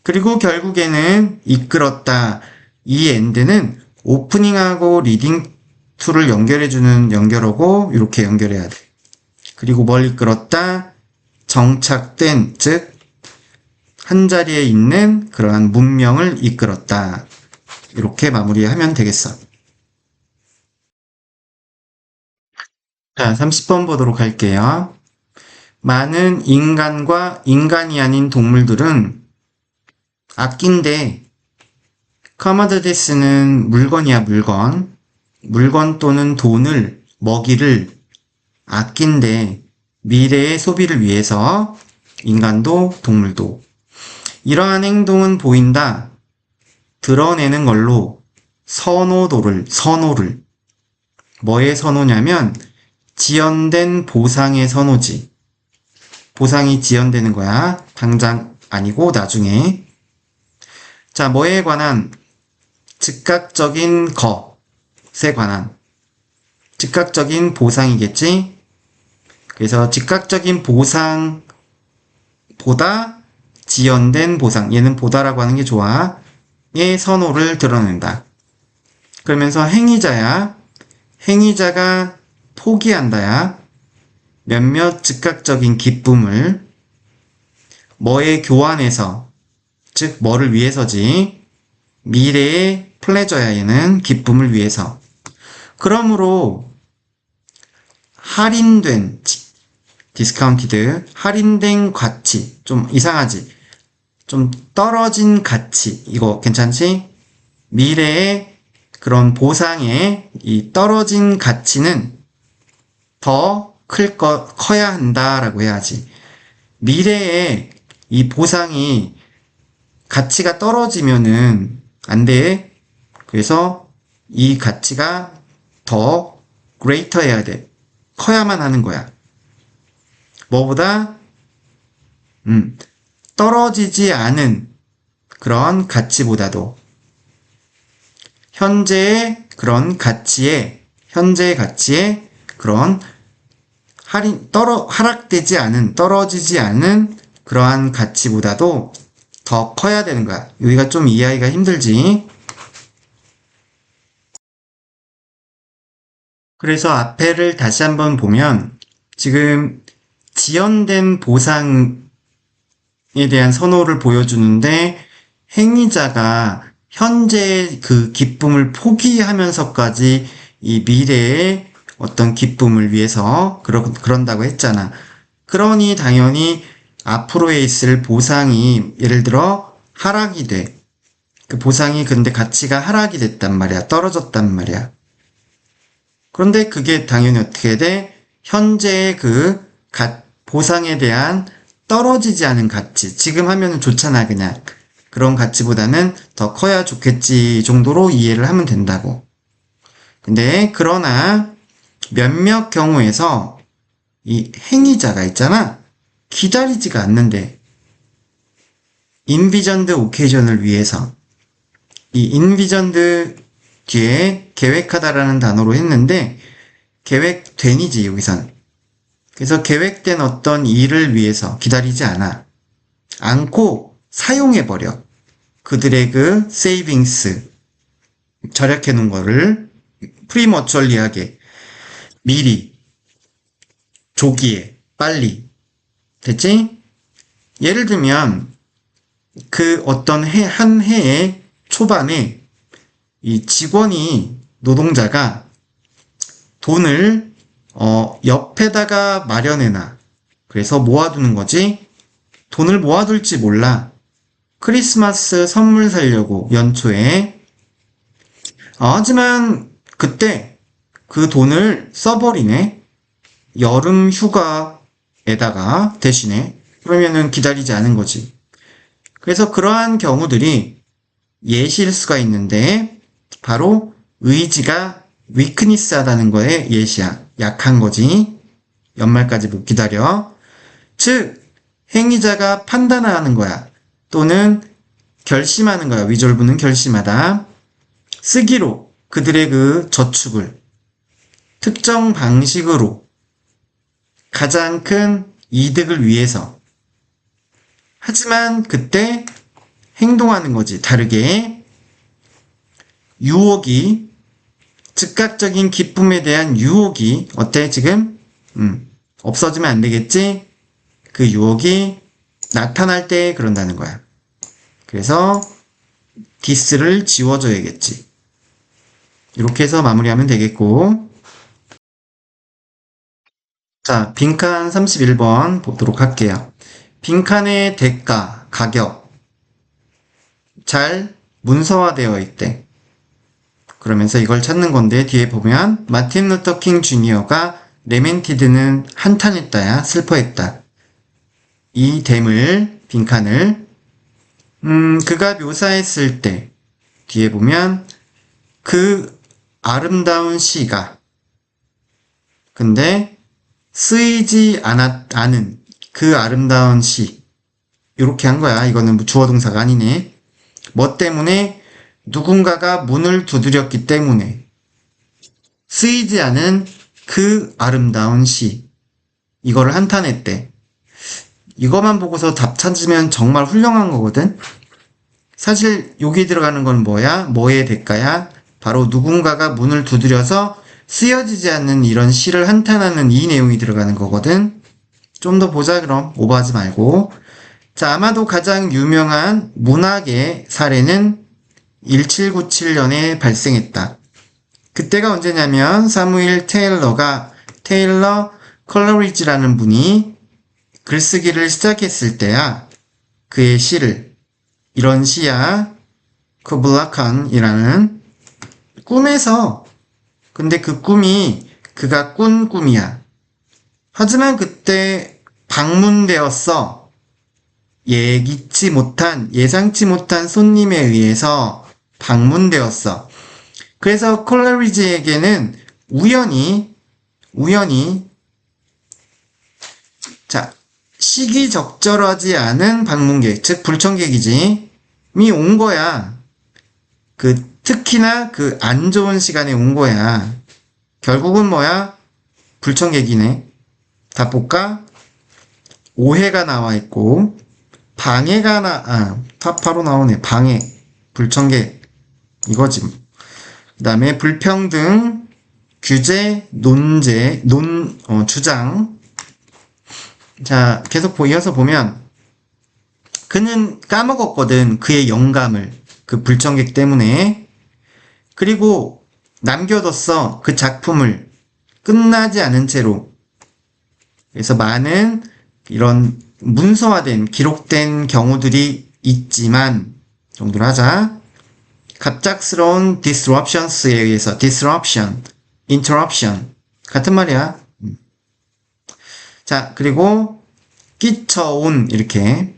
그리고 결국에는 이끌었다. 이 엔드는 오프닝하고 리딩 툴을 연결해주는 연결어고 이렇게 연결해야 돼. 그리고 뭘 이끌었다? 정착된, 즉 한자리에 있는 그러한 문명을 이끌었다. 이렇게 마무리하면 되겠어. 자, 30번 보도록 할게요. 많은 인간과 인간이 아닌 동물들은 아낀데, 커머디티스는 물건이야, 물건. 물건 또는 돈을, 먹이를 아낀데, 미래의 소비를 위해서 인간도 동물도 이러한 행동은 보인다. 드러내는 걸로 선호를 뭐의 선호냐면 지연된 보상의 선호지. 보상이 지연되는 거야. 당장 아니고 나중에. 자, 뭐에 관한? 즉각적인 것에 관한. 즉각적인 보상이겠지? 그래서 즉각적인 보상보다 지연된 보상. 얘는 보다라고 하는 게 좋아. 선호를 드러낸다. 그러면서 행위자야. 행위자가 포기한다야. 몇몇 즉각적인 기쁨을 뭐에 교환해서, 즉 뭐를 위해서지. 미래의 플레저야. 얘는 기쁨을 위해서. 그러므로 할인된, 디스카운티드, 할인된 가치, 좀 이상하지? 좀 떨어진 가치, 이거 괜찮지? 미래의 그런 보상의 이 떨어진 가치는 더 커야 한다라고 해야지. 미래에 이 보상이 가치가 떨어지면은 안 돼. 그래서 이 가치가 더 greater 해야 돼. 커야만 하는 거야. 뭐보다 떨어지지 않은 그런 가치보다도 현재의 가치의 그런 하락되지 않은, 떨어지지 않은 그러한 가치보다도 더 커야 되는 거야. 여기가 좀 이해하기가 힘들지. 그래서 앞에를 다시 한번 보면 지금 지연된 보상에 대한 선호를 보여주는데 행위자가 현재의 그 기쁨을 포기하면서까지 이 미래의 어떤 기쁨을 위해서 그런다고 했잖아. 그러니 당연히 앞으로에 있을 보상이 예를 들어 하락이 돼. 그 보상이 근데 가치가 하락이 됐단 말이야. 떨어졌단 말이야. 그런데 그게 당연히 어떻게 돼? 현재의 그 보상에 대한 떨어지지 않은 가치. 지금 하면은 좋잖아, 그냥. 그런 가치보다는 더 커야 좋겠지 정도로 이해를 하면 된다고. 근데 그러나 몇몇 경우에서 이 행위자가 있잖아. 기다리지가 않는데 인비전드 오케이전을 위해서 이 인비전드 뒤에 계획하다라는 단어로 했는데 계획된이지 여기선. 그래서 계획된 어떤 일을 위해서 기다리지 않고 사용해버려. 그들의 그 세이빙스 절약해 놓은 거를 프리머추얼리하게 미리 조기에 빨리 됐지? 예를 들면 그 어떤 한 해의 초반에 이 직원이 노동자가 돈을 옆에다가 마련해놔. 그래서 모아두는 거지. 돈을 모아둘지 몰라. 크리스마스 선물 사려고 연초에. 하지만 그때 그 돈을 써버리네. 여름 휴가에다가 대신에. 그러면은 기다리지 않은 거지. 그래서 그러한 경우들이 예시일 수가 있는데 바로 의지가 위크니스하다는 거에 예시야. 약한 거지. 연말까지 못 기다려. 즉 행위자가 판단하는 거야. 또는 결심하는 거야. 위졸브는 결심하다. 쓰기로 그들의 그 저축을 특정 방식으로 가장 큰 이득을 위해서. 하지만 그때 행동하는 거지. 다르게. 유혹이, 즉각적인 기쁨에 대한 유혹이 어때 지금? 없어지면 안 되겠지? 그 유혹이 나타날 때 그런다는 거야. 그래서 디스를 지워줘야겠지. 이렇게 해서 마무리하면 되겠고. 자, 빈칸 31번 보도록 할게요. 빈칸의 대가, 가격 잘 문서화되어 있대. 그러면서 이걸 찾는 건데 뒤에 보면 마틴 루터 킹 주니어가 레멘티드는 한탄했다야, 슬퍼했다. 이 댐을, 빈칸을 그가 묘사했을 때 뒤에 보면 그 아름다운 시가 근데 쓰이지 않은 그 아름다운 시 이렇게 한 거야. 이거는 주어 동사가 아니네. 뭐 때문에? 누군가가 문을 두드렸기 때문에 쓰이지 않은 그 아름다운 시 이거를 한탄했대. 이거만 보고서 답 찾으면 정말 훌륭한 거거든. 사실 여기 들어가는 건 뭐야? 뭐의 대가야? 바로 누군가가 문을 두드려서 쓰여지지 않는 이런 시를 한탄하는 이 내용이 들어가는 거거든. 좀 더 보자 그럼. 오버하지 말고. 자, 아마도 가장 유명한 문학의 사례는 1797년에 발생했다. 그때가 언제냐면 사무엘 테일러 컬러리지라는 분이 글쓰기를 시작했을 때야. 그의 시를 이런 시야. 쿠블라칸이라는 꿈에서 근데 그 꿈이 그가 꾼 꿈이야. 하지만 그때 방문되었어. 예상치 못한 손님에 의해서 방문되었어. 그래서 콜레리지에게는 우연히, 자, 시기적절하지 않은 방문객, 즉, 불청객이지, 미 온 거야. 특히나 안 좋은 시간에 온 거야. 결국은 뭐야? 불청객이네. 다 볼까? 오해가 나와 있고, 바로 나오네. 방해, 불청객, 이거지. 그 다음에 불평등, 규제, 주장. 자, 계속 이어서 보면, 그는 까먹었거든. 그의 영감을. 그 불청객 때문에. 그리고 남겨뒀어. 그 작품을. 끝나지 않은 채로. 그래서 많은 이런 문서화된, 기록된 경우들이 있지만, 정도로 하자. 갑작스러운 disruptions에 의해서, interruption. 같은 말이야. 자, 그리고 끼쳐온, 이렇게.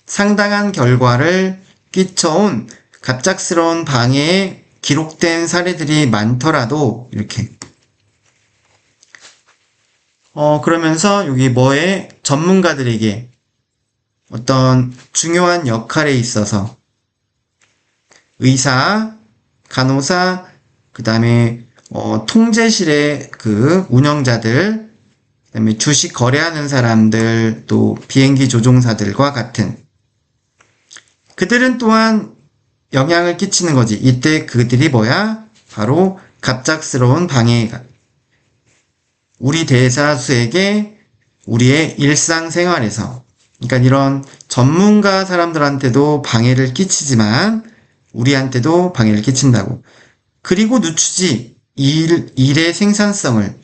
상당한 결과를 끼쳐온 갑작스러운 방해에 기록된 사례들이 많더라도, 이렇게. 그러면서 여기 전문가들에게 어떤 중요한 역할에 있어서 의사, 간호사, 그 다음에 통제실의 운영자들, 그 다음에 주식 거래하는 사람들, 또 비행기 조종사들과 같은 그들은 또한 영향을 끼치는 거지. 이때 그들이 뭐야? 바로 갑작스러운 방해가 우리 대사수에게 우리의 일상생활에서 그러니까 이런 전문가 사람들한테도 방해를 끼치지만 우리한테도 방해를 끼친다고. 그리고 늦추지 일의 생산성을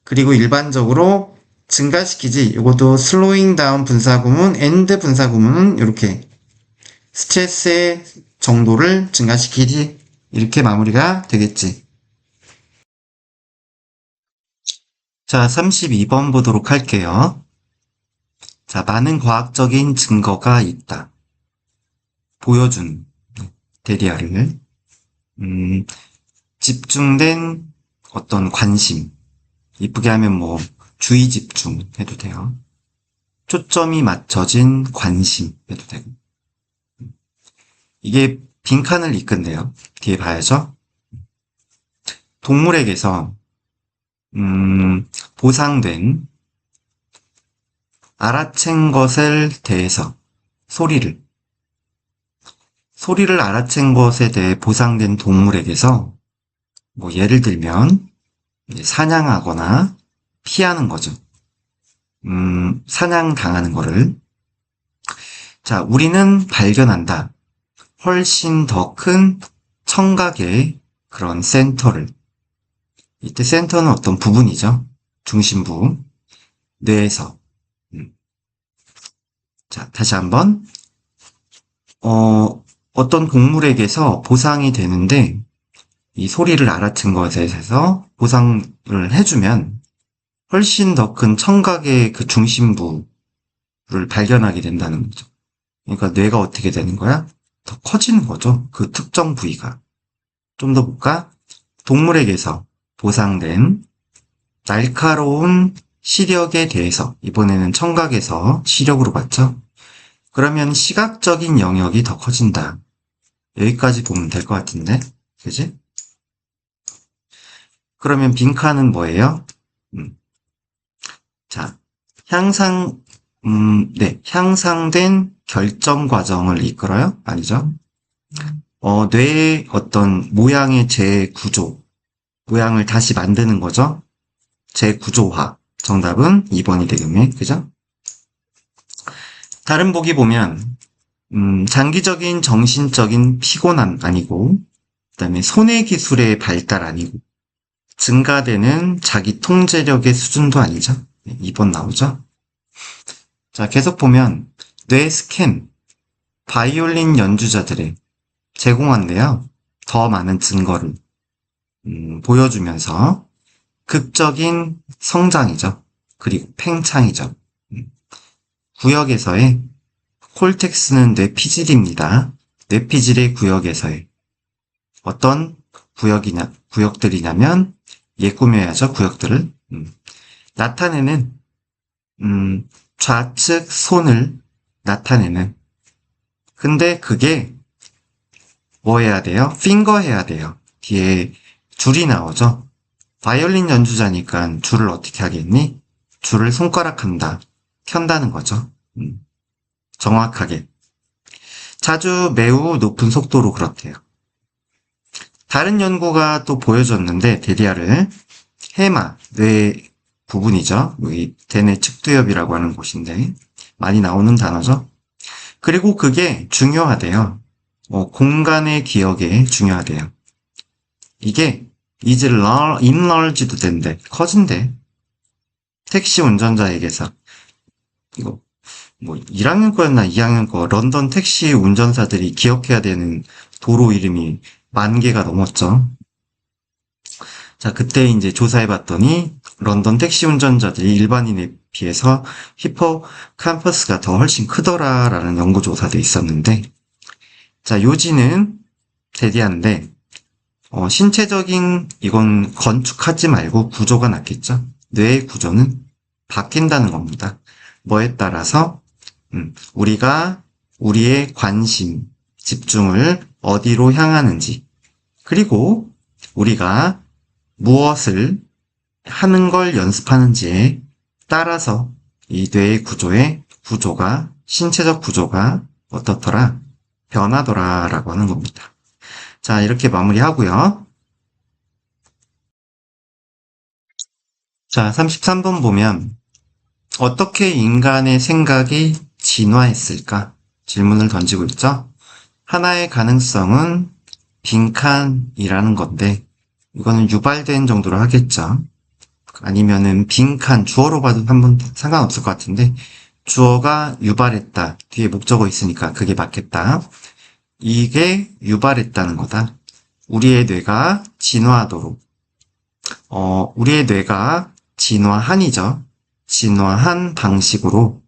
그리고 일반적으로 증가시키지. 이것도 slowing down 분사구문 and 분사구문은 이렇게 스트레스의 정도를 증가시키지. 이렇게 마무리가 되겠지. 자, 32번 보도록 할게요. 자, 많은 과학적인 증거가 있다. 보여준 대리아를 집중된 어떤 관심, 이쁘게 하면 주의 집중 해도 돼요. 초점이 맞춰진 관심 해도 되고. 이게 빈칸을 이끈대요. 뒤에 봐야죠. 동물에게서 보상된 알아챈 것에 대해서 소리를 알아챈 것에 대해 보상된 동물에게서 예를 들면 사냥하거나 피하는 거죠. 사냥당하는 거를. 자, 우리는 발견한다. 훨씬 더 큰 청각의 그런 센터를. 이때 센터는 어떤 부분이죠? 중심부. 뇌에서. 자, 다시 한번. 어떤 동물에게서 보상이 되는데, 이 소리를 알아챈 것에 대해서 보상을 해주면, 훨씬 더 큰 청각의 그 중심부를 발견하게 된다는 거죠. 그러니까 뇌가 어떻게 되는 거야? 더 커지는 거죠. 그 특정 부위가. 좀 더 볼까? 동물에게서 보상된 날카로운 시력에 대해서 이번에는 청각에서 시력으로 봤죠. 그러면 시각적인 영역이 더 커진다. 여기까지 보면 될 것 같은데, 그지? 그러면 빈칸은 뭐예요? 자, 네. 향상된 결정 과정을 이끌어요? 아니죠. 뇌의 어떤 모양의 재구조, 모양을 다시 만드는 거죠. 재구조화. 정답은 2번이 되겠네. 그죠? 다른 보기 보면, 장기적인 정신적인 피곤함 아니고, 그다음에 손해 기술의 발달 아니고, 증가되는 자기 통제력의 수준도 아니죠. 2번 나오죠. 자, 계속 보면, 뇌 스캔, 바이올린 연주자들의 제공한데요. 더 많은 증거를 보여주면서 극적인 성장이죠. 그리고 팽창이죠. 구역에서의 콜텍스는 뇌피질입니다. 뇌피질의 구역에서의 어떤 구역들이냐면 꾸며야죠. 구역들을 나타내는 좌측 손을 나타내는. 근데 그게 뭐 해야 돼요? 핑거 해야 돼요. 뒤에 줄이 나오죠. 바이올린 연주자니까 줄을 어떻게 하겠니? 줄을 손가락 한다. 켠다는 거죠. 정확하게. 자주 매우 높은 속도로 그렇대요. 다른 연구가 또 보여줬는데 대리아를 해마, 뇌 부분이죠. 여기 대뇌 측두엽이라고 하는 곳인데 많이 나오는 단어죠. 그리고 그게 중요하대요. 공간의 기억에 중요하대요. 이게 is enlarged 된대. 커진대. 택시 운전자에게서. 이거 뭐 1학년 거였나 2학년 거 런던 택시 운전사들이 기억해야 되는 도로 이름이 10,000개가 넘었죠. 자, 그때 이제 조사해봤더니 런던 택시 운전자들이 일반인에 비해서 히포캄퍼스가 더 훨씬 크더라라는 연구조사도 있었는데, 자, 요지는 대디한데, 신체적인 이건 건축하지 말고 구조가 낫겠죠. 뇌의 구조는 바뀐다는 겁니다. 뭐에 따라서 우리가 우리의 관심, 집중을 어디로 향하는지, 그리고 우리가 무엇을 하는 걸 연습하는지에 따라서 이 뇌의 구조가, 신체적 구조가 어떻더라? 변하더라라고 하는 겁니다. 자, 이렇게 마무리하고요. 자, 33번 보면 어떻게 인간의 생각이 진화했을까? 질문을 던지고 있죠. 하나의 가능성은 빈칸이라는 건데 이거는 유발된 정도로 하겠죠. 아니면은 빈칸, 주어로 봐도 한번 상관없을 것 같은데 주어가 유발했다. 뒤에 목적어 있으니까 그게 맞겠다. 이게 유발했다는 거다. 우리의 뇌가 진화하도록. 우리의 뇌가 진화한이죠. 진화한 방식으로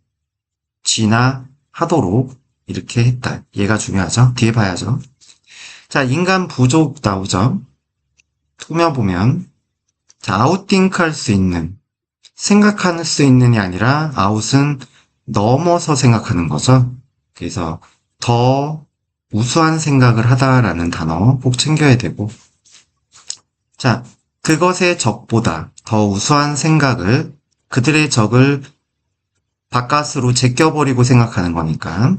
진화하도록 이렇게 했다. 얘가 중요하죠. 뒤에 봐야죠. 자, 인간 부족 나오죠. 꾸며보면 자, 아웃띵크 할 수 있는, 생각할 수 있는이 아니라 아웃은 넘어서 생각하는 거죠. 그래서 더 우수한 생각을 하다라는 단어 꼭 챙겨야 되고, 자, 그것의 적보다 더 우수한 생각을, 그들의 적을 바깥으로 제껴버리고 생각하는 거니까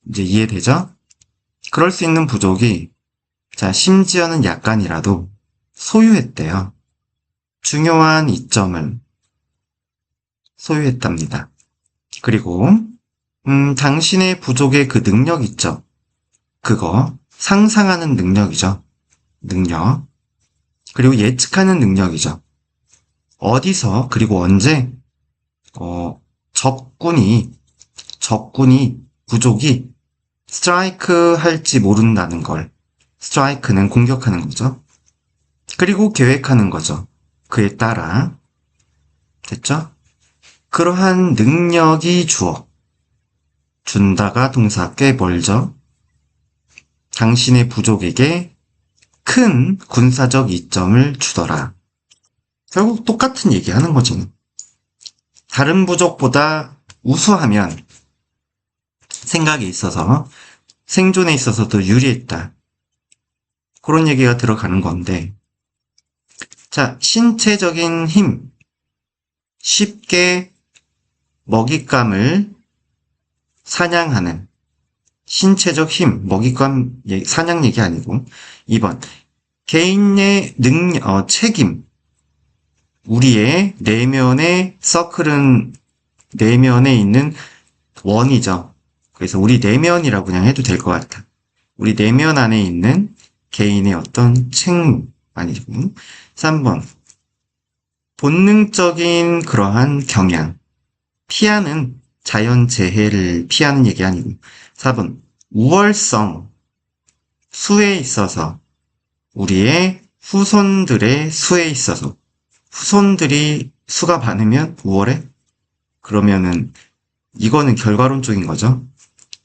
이제 이해되죠? 그럴 수 있는 부족이 자, 심지어는 약간이라도 소유했대요. 중요한 이점을 소유했답니다. 그리고 당신의 부족의 그 능력 있죠? 그거 상상하는 능력이죠. 능력. 그리고 예측하는 능력이죠. 어디서 그리고 언제 적군이 부족이 스트라이크 할지 모른다는 걸. 스트라이크는 공격하는 거죠. 그리고 계획하는 거죠. 그에 따라. 됐죠? 그러한 능력이 주어. 준다가 동사 꽤 멀죠? 당신의 부족에게 큰 군사적 이점을 주더라. 결국 똑같은 얘기 하는 거지. 다른 부족보다 우수하면 생각에 있어서 생존에 있어서도 유리했다. 그런 얘기가 들어가는 건데, 자, 신체적인 힘 쉽게 먹잇감을 사냥하는 신체적 힘, 먹잇감 사냥 얘기 아니고 2번 개인의 책임 우리의 내면의 서클은 내면에 있는 원이죠. 그래서 우리 내면이라고 그냥 해도 될 것 같아. 우리 내면 안에 있는 개인의 어떤 책무 아니고 3번 본능적인 그러한 경향 피하는 자연재해를 피하는 얘기 아니고 4번 우월성 수에 있어서 우리의 후손들의 수에 있어서 후손들이 수가 많으면 우월해? 그러면은 이거는 결과론적인 거죠.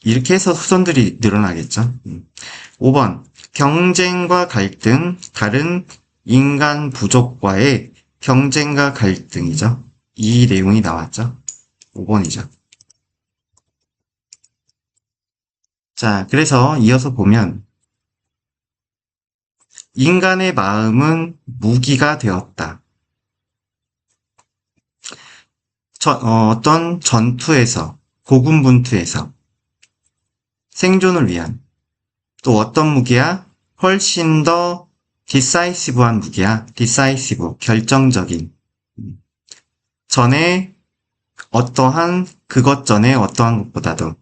이렇게 해서 후손들이 늘어나겠죠. 5번 경쟁과 갈등 다른 인간 부족과의 경쟁과 갈등이죠. 이 내용이 나왔죠. 5번이죠. 자, 그래서 이어서 보면 인간의 마음은 무기가 되었다. 어떤 전투에서, 고군분투에서 생존을 위한 또 어떤 무기야? 훨씬 더 디사이시브한 무기야. 디사이시브, 결정적인. 그것 전에 어떠한 것보다도.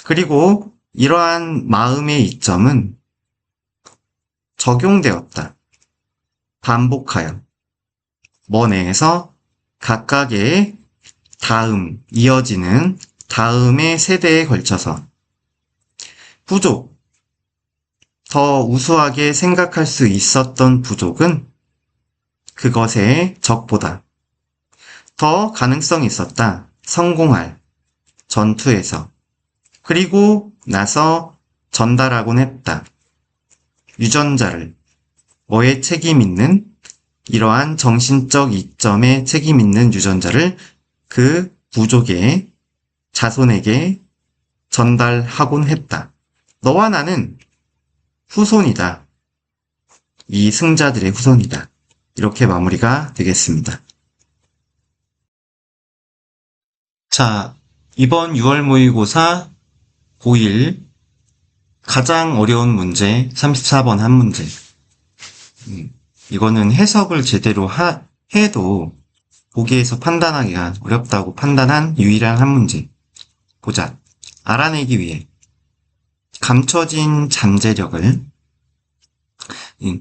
그리고 이러한 마음의 이점은 적용되었다. 반복하여. 내에서 각각의 이어지는 다음의 세대에 걸쳐서 부족, 더 우수하게 생각할 수 있었던 부족은 그것의 적보다 더 가능성이 있었다. 성공할 전투에서. 그리고 나서 전달하곤 했다. 유전자를 뭐에 책임 있는 이러한 정신적 이점에 책임 있는 유전자를 그 부족의 자손에게 전달하곤 했다. 너와 나는 후손이다. 이 승자들의 후손이다. 이렇게 마무리가 되겠습니다. 자, 이번 6월 모의고사 고1 가장 어려운 문제 34번 한 문제. 이거는 해석을 제대로 해도 보기에서 판단하기가 어렵다고 판단한 유일한 한 문제. 보자. 알아내기 위해 감춰진 잠재력을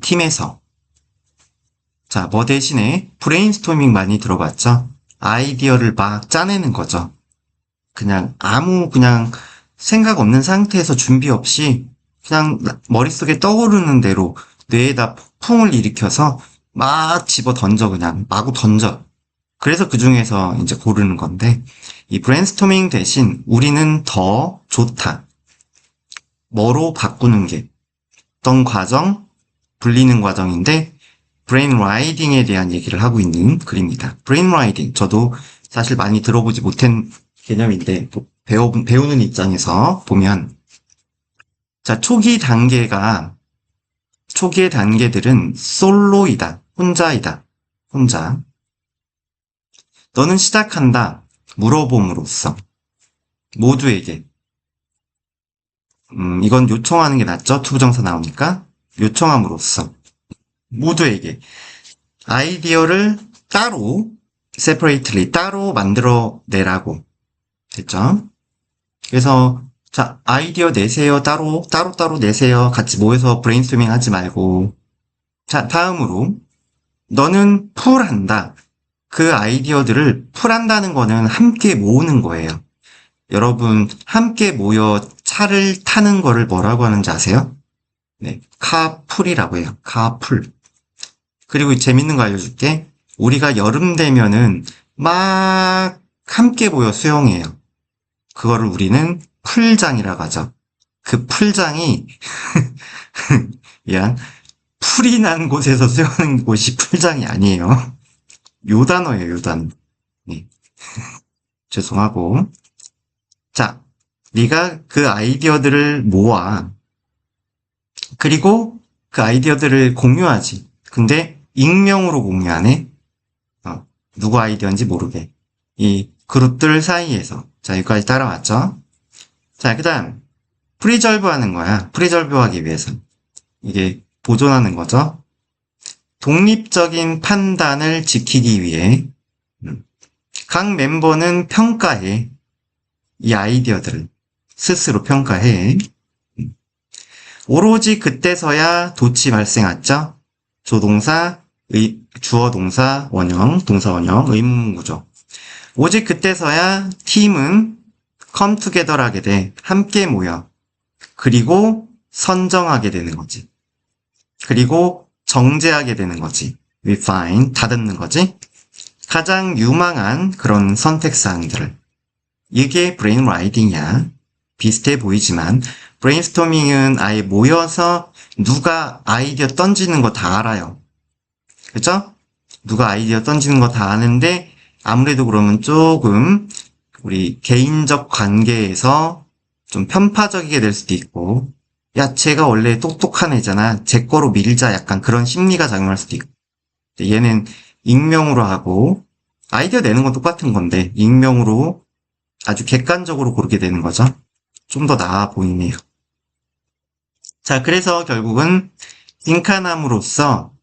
팀에서 자, 뭐 대신에 브레인스토밍 많이 들어봤죠? 아이디어를 막 짜내는 거죠. 그냥 생각 없는 상태에서 준비 없이 그냥 머릿속에 떠오르는 대로 뇌에다 폭풍을 일으켜서 막 집어 던져 그냥 마구 던져. 그래서 그 중에서 이제 고르는 건데 이 브레인스토밍 대신 우리는 더 좋다. 뭐로 바꾸는 게 어떤 과정? 불리는 과정인데 브레인 라이딩에 대한 얘기를 하고 있는 글입니다. 브레인 라이딩 저도 사실 많이 들어보지 못한 개념인데 배우는 입장에서 보면 자 초기의 단계들은 솔로이다. 혼자이다. 혼자. 너는 시작한다. 물어봄으로써 모두에게 이건 요청하는 게 낫죠. 투부정사 나오니까 요청함으로써 모두에게 아이디어를 따로 separately 따로 만들어내라고 됐죠. 그래서 자 아이디어 내세요. 따로 내세요. 같이 모여서 브레인스토밍 하지 말고 자 다음으로 너는 풀한다. 그 아이디어들을 풀한다는 거는 함께 모으는 거예요. 여러분 함께 모여 차를 타는 거를 뭐라고 하는지 아세요? 네, 카풀이라고 해요. 카풀. 그리고 재밌는 거 알려줄게. 우리가 여름 되면은 막 함께 모여 수영해요. 그거를 우리는 풀장이라고 하죠. 그 풀장이 미안 풀이 난 곳에서 수영하는 곳이 풀장이 아니에요. 요 단어예요, 요 단어. 네. 죄송하고. 자, 네가 그 아이디어들을 모아. 그리고 그 아이디어들을 공유하지. 근데 익명으로 공유하네. 누구 아이디어인지 모르게. 이 그룹들 사이에서. 자, 여기까지 따라왔죠? 자, 그 다음, 프리절브 하는 거야. 프리절브 하기 위해서. 이게 보존하는 거죠. 독립적인 판단을 지키기 위해, 각 멤버는 평가해. 이 아이디어들을 스스로 평가해. 오로지 그때서야 돛이 발생하죠. 조동사, 주어 동사, 원형, 동사 원형, 의문 구조. 오직 그때서야 팀은 come together 하게 돼. 함께 모여. 그리고 선정하게 되는 거지. 그리고 정제하게 되는 거지. refine, 다듬는 거지. 가장 유망한 그런 선택사항들을. 이게 브레인라이팅이야. 비슷해 보이지만 브레인스토밍은 아예 모여서 누가 아이디어 던지는 거 다 알아요. 그죠? 누가 아이디어 던지는 거 다 아는데 아무래도 그러면 조금 우리 개인적 관계에서 좀 편파적이게 될 수도 있고, 야, 쟤가 원래 똑똑한 애잖아. 쟤 거로 밀자. 약간 그런 심리가 작용할 수도 있고. 얘는 익명으로 하고, 아이디어 내는 건 똑같은 건데, 익명으로 아주 객관적으로 고르게 되는 거죠. 좀 더 나아 보이네요. 자, 그래서 결국은 빈칸함으로써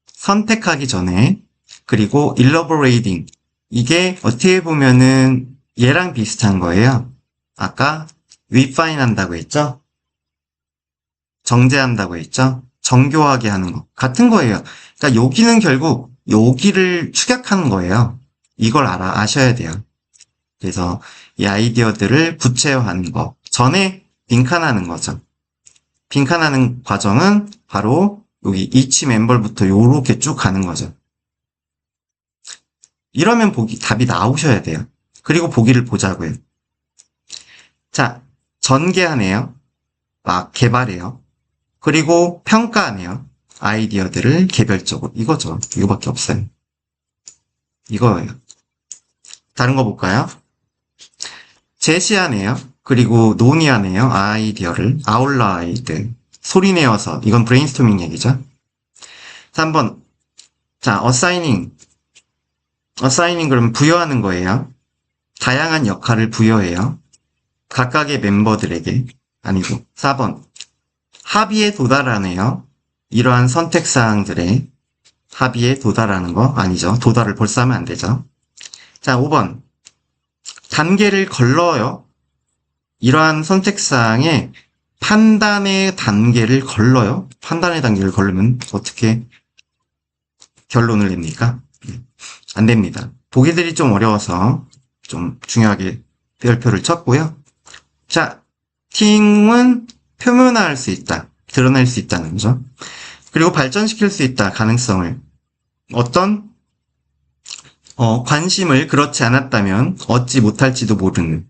선택하기 전에, 그리고 elaborating. 이게 어떻게 보면은 얘랑 비슷한 거예요. 아까 refine 한다고 했죠? 정제한다고 했죠? 정교하게 하는 거. 같은 거예요. 그러니까 여기는 결국 여기를 축약하는 거예요. 이걸 아셔야 돼요. 그래서 이 아이디어들을 구체화하는 거. 전에 빈칸하는 거죠. 빈칸하는 과정은 바로 여기 each 멤버부터 요렇게 쭉 가는 거죠. 이러면 답이 나오셔야 돼요. 그리고 보기를 보자고요. 자, 전개하네요. 막 개발해요. 그리고 평가하네요. 아이디어들을 개별적으로. 이거죠. 이거밖에 없어요. 이거예요. 다른 거 볼까요? 제시하네요. 그리고 논의하네요. 아이디어를. 아웃라이드. 소리내어서. 이건 브레인스토밍 얘기죠. 3번. 자, 어사이닝. 어사이닝 그러면 부여하는 거예요. 다양한 역할을 부여해요. 각각의 멤버들에게. 아니고. 4번. 합의에 도달하네요. 이러한 선택사항들의 합의에 도달하는 거 아니죠. 도달을 벌써 하면 안 되죠. 자, 5번. 단계를 걸러요. 이러한 선택사항에 판단의 단계를 걸러요. 판단의 단계를 걸르면 어떻게 결론을 냅니까? 안 됩니다. 보기들이 좀 어려워서 좀 중요하게 별표를 쳤고요. 자, 팀은 표면화할 수 있다. 드러낼 수 있다는 거죠. 그리고 발전시킬 수 있다. 가능성을. 어떤 관심을 그렇지 않았다면 얻지 못할지도 모르는.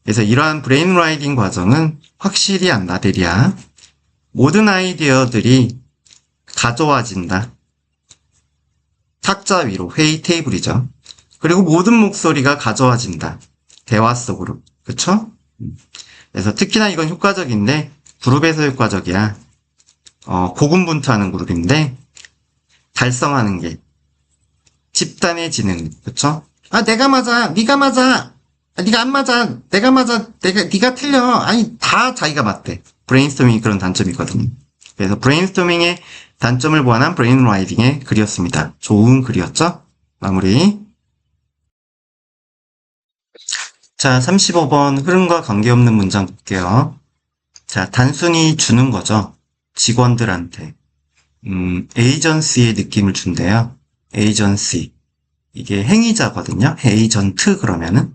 그래서 이러한 브레인라이팅 과정은 확실히 나대리야. 모든 아이디어들이 가져와진다. 탁자 위로, 회의 테이블이죠. 그리고 모든 목소리가 가져와진다. 대화 속으로. 그쵸? 그래서 특히나 이건 효과적인데 그룹에서 효과적이야. 고군분투하는 그룹인데 달성하는 게 집단의 지능. 그쵸? 아, 내가 맞아. 네가 맞아. 아, 네가 안 맞아. 내가 맞아. 네가 틀려. 아니, 다 자기가 맞대. 브레인스토밍이 그런 단점이 있거든요. 그래서 브레인스토밍의 단점을 보완한 브레인라이팅의 글이었습니다. 좋은 글이었죠? 마무리. 자, 35번 흐름과 관계없는 문장 볼게요. 자, 단순히 주는 거죠. 직원들한테. 에이전시의 느낌을 준대요. 에이전시. 이게 행위자거든요. 에이전트 그러면은.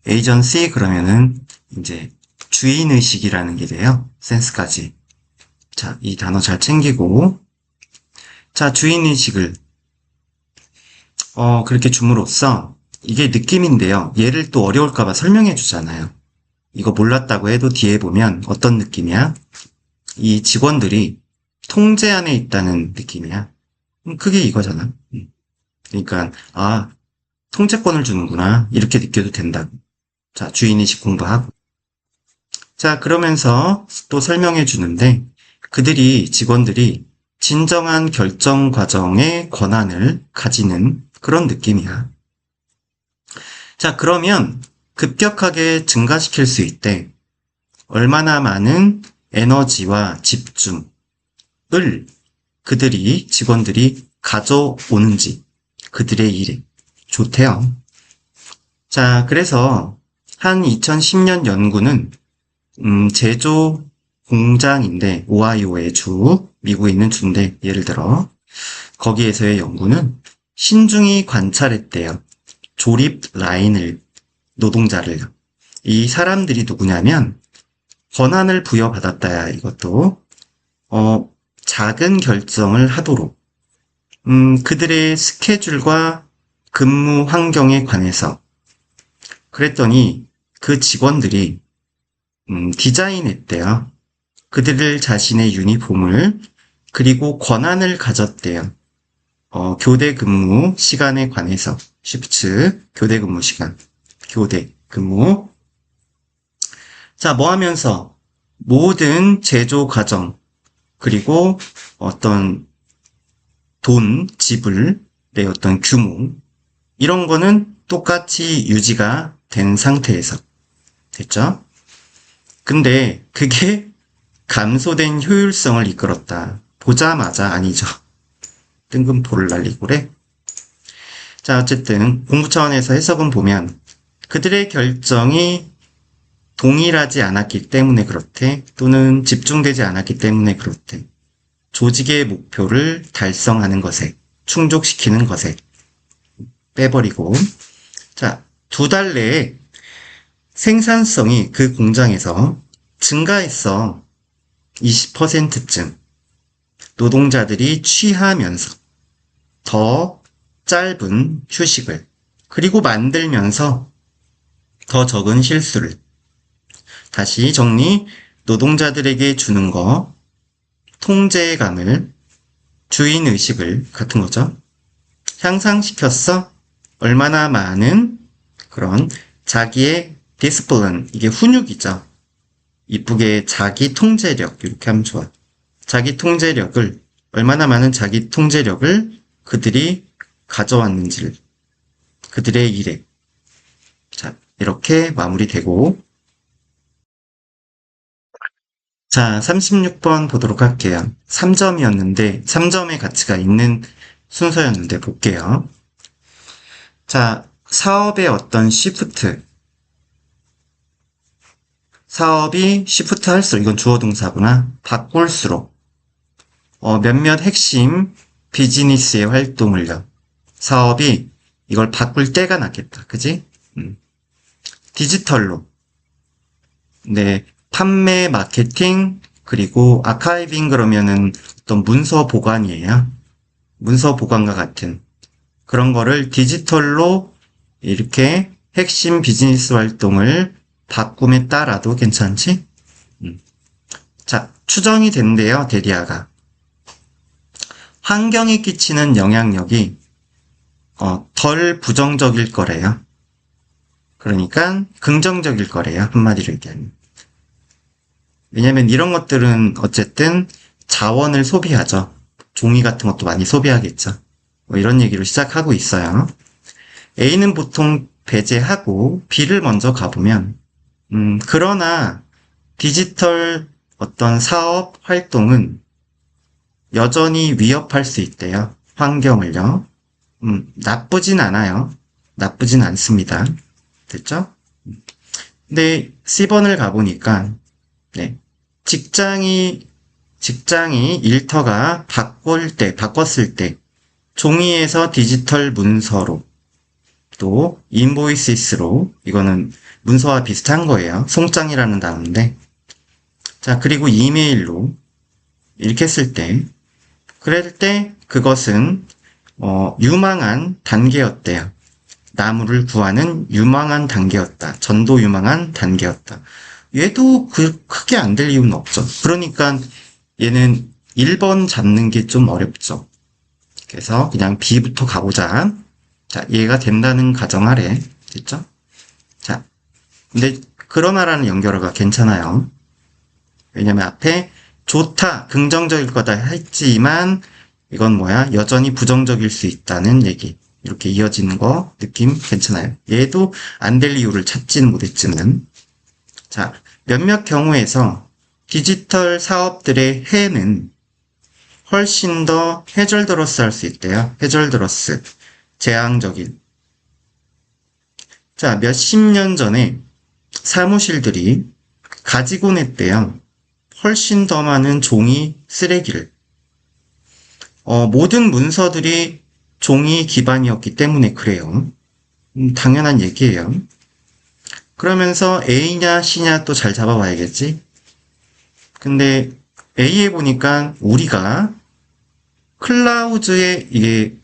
에이전시 그러면은 이제 주인의식이라는 게 돼요. 센스까지. 자, 이 단어 잘 챙기고. 자, 주인의식을 그렇게 줌으로써 이게 느낌인데요. 얘를 또 어려울까봐 설명해 주잖아요. 이거 몰랐다고 해도 뒤에 보면 어떤 느낌이야? 이 직원들이 통제 안에 있다는 느낌이야. 그게 이거잖아. 그러니까 통제권을 주는구나. 이렇게 느껴도 된다고. 자, 주인의식 공부하고. 자, 그러면서 또 설명해 주는데 직원들이 진정한 결정 과정의 권한을 가지는 그런 느낌이야. 자, 그러면 급격하게 증가시킬 수 있대. 얼마나 많은 에너지와 집중을 직원들이 가져오는지, 그들의 일에 좋대요. 자, 그래서 한 2010년 연구는 제조 공장인데, 오하이오의 주, 미국에 있는 주인데, 예를 들어 거기에서의 연구는 신중히 관찰했대요. 조립 라인을, 노동자를. 이 사람들이 누구냐면 권한을 부여받았다야. 이것도 작은 결정을 하도록 그들의 스케줄과 근무 환경에 관해서. 그랬더니 그 직원들이 디자인했대요. 그들 자신의 유니폼을, 그리고 권한을 가졌대요. 교대 근무 시간에 관해서. 시프트, 교대 근무 시간, 교대 근무. 자, 뭐 하면서 모든 제조 과정, 그리고 어떤 돈, 지불의 어떤 규모, 이런 거는 똑같이 유지가 된 상태에서. 됐죠? 근데 그게 감소된 효율성을 이끌었다. 보자마자 아니죠. 뜬금포를 날리고 그래. 자, 어쨌든 공부 차원에서 해석은 보면 그들의 결정이 동일하지 않았기 때문에 그렇대. 또는 집중되지 않았기 때문에 그렇대. 조직의 목표를 달성하는 것에, 충족시키는 것에 빼버리고. 자, 2달 내에 생산성이 그 공장에서 증가했어. 20%쯤. 노동자들이 취하면서 더 짧은 휴식을, 그리고 만들면서 더 적은 실수를. 다시 정리, 노동자들에게 주는 거, 통제감을, 주인의식을, 같은 거죠. 향상시켰어. 얼마나 많은 그런 자기의 디스플린, 이게 훈육이죠. 이쁘게 자기 통제력, 이렇게 하면 좋아. 자기 통제력을, 얼마나 많은 자기 통제력을 그들이 가져왔는지를, 그들의 일에. 자, 이렇게 마무리되고. 자, 36번 보도록 할게요. 3점이었는데, 3점의 가치가 있는 순서였는데, 볼게요. 자, 사업의 어떤 사업이 시프트 할수록, 이건 주어 동사구나. 바꿀수록, 몇몇 핵심 비즈니스의 활동을요. 사업이 이걸 바꿀 때가 낫겠다. 그지? 디지털로. 네. 판매, 마케팅, 그리고 아카이빙 그러면은 어떤 문서 보관이에요. 문서 보관과 같은 그런 거를 디지털로 이렇게 핵심 비즈니스 활동을 바꿈에 따라도 괜찮지? 자, 추정이 된대요, 데리아가. 환경에 끼치는 영향력이 덜 부정적일 거래요. 그러니까 긍정적일 거래요, 한마디로 얘기하면. 왜냐면 이런 것들은 어쨌든 자원을 소비하죠. 종이 같은 것도 많이 소비하겠죠. 뭐 이런 얘기로 시작하고 있어요. A는 보통 배제하고 B를 먼저 가보면 그러나 디지털 어떤 사업 활동은 여전히 위협할 수 있대요. 환경을요. 나쁘진 않아요. 나쁘진 않습니다. 됐죠? 근데 C번을 가보니까 네. 직장이 일터가 바꿨을 때, 종이에서 디지털 문서로, 또, 인보이시스로, 이거는 문서와 비슷한 거예요. 송장이라는 단어인데. 자, 그리고 이메일로, 이렇게 했을 때, 그럴 때, 그것은, 유망한 단계였대요. 나무를 구하는 유망한 단계였다. 전도 유망한 단계였다. 얘도 크게 안 될 이유는 없죠. 그러니까 얘는 1번 잡는 게 좀 어렵죠. 그래서 그냥 B부터 가보자. 자, 얘가 된다는 가정하래. 됐죠? 자, 근데 그러나라는 연결어가 괜찮아요. 왜냐면 앞에 좋다, 긍정적일 거다 했지만 이건 뭐야? 여전히 부정적일 수 있다는 얘기. 이렇게 이어지는 거 느낌 괜찮아요. 얘도 안 될 이유를 찾지는 못했지만. 자, 몇몇 경우에서 디지털 사업들의 해는 훨씬 더 해절드러스 할 수 있대요. 해절드러스. 재앙적인. 자, 몇십 년 전에 사무실들이 가지고 냈대요. 훨씬 더 많은 종이 쓰레기를. 모든 문서들이 종이 기반이었기 때문에 그래요. 당연한 얘기예요. 그러면서 A냐 C냐 또 잘 잡아봐야겠지. 근데 A에 보니까 우리가 클라우드에 이게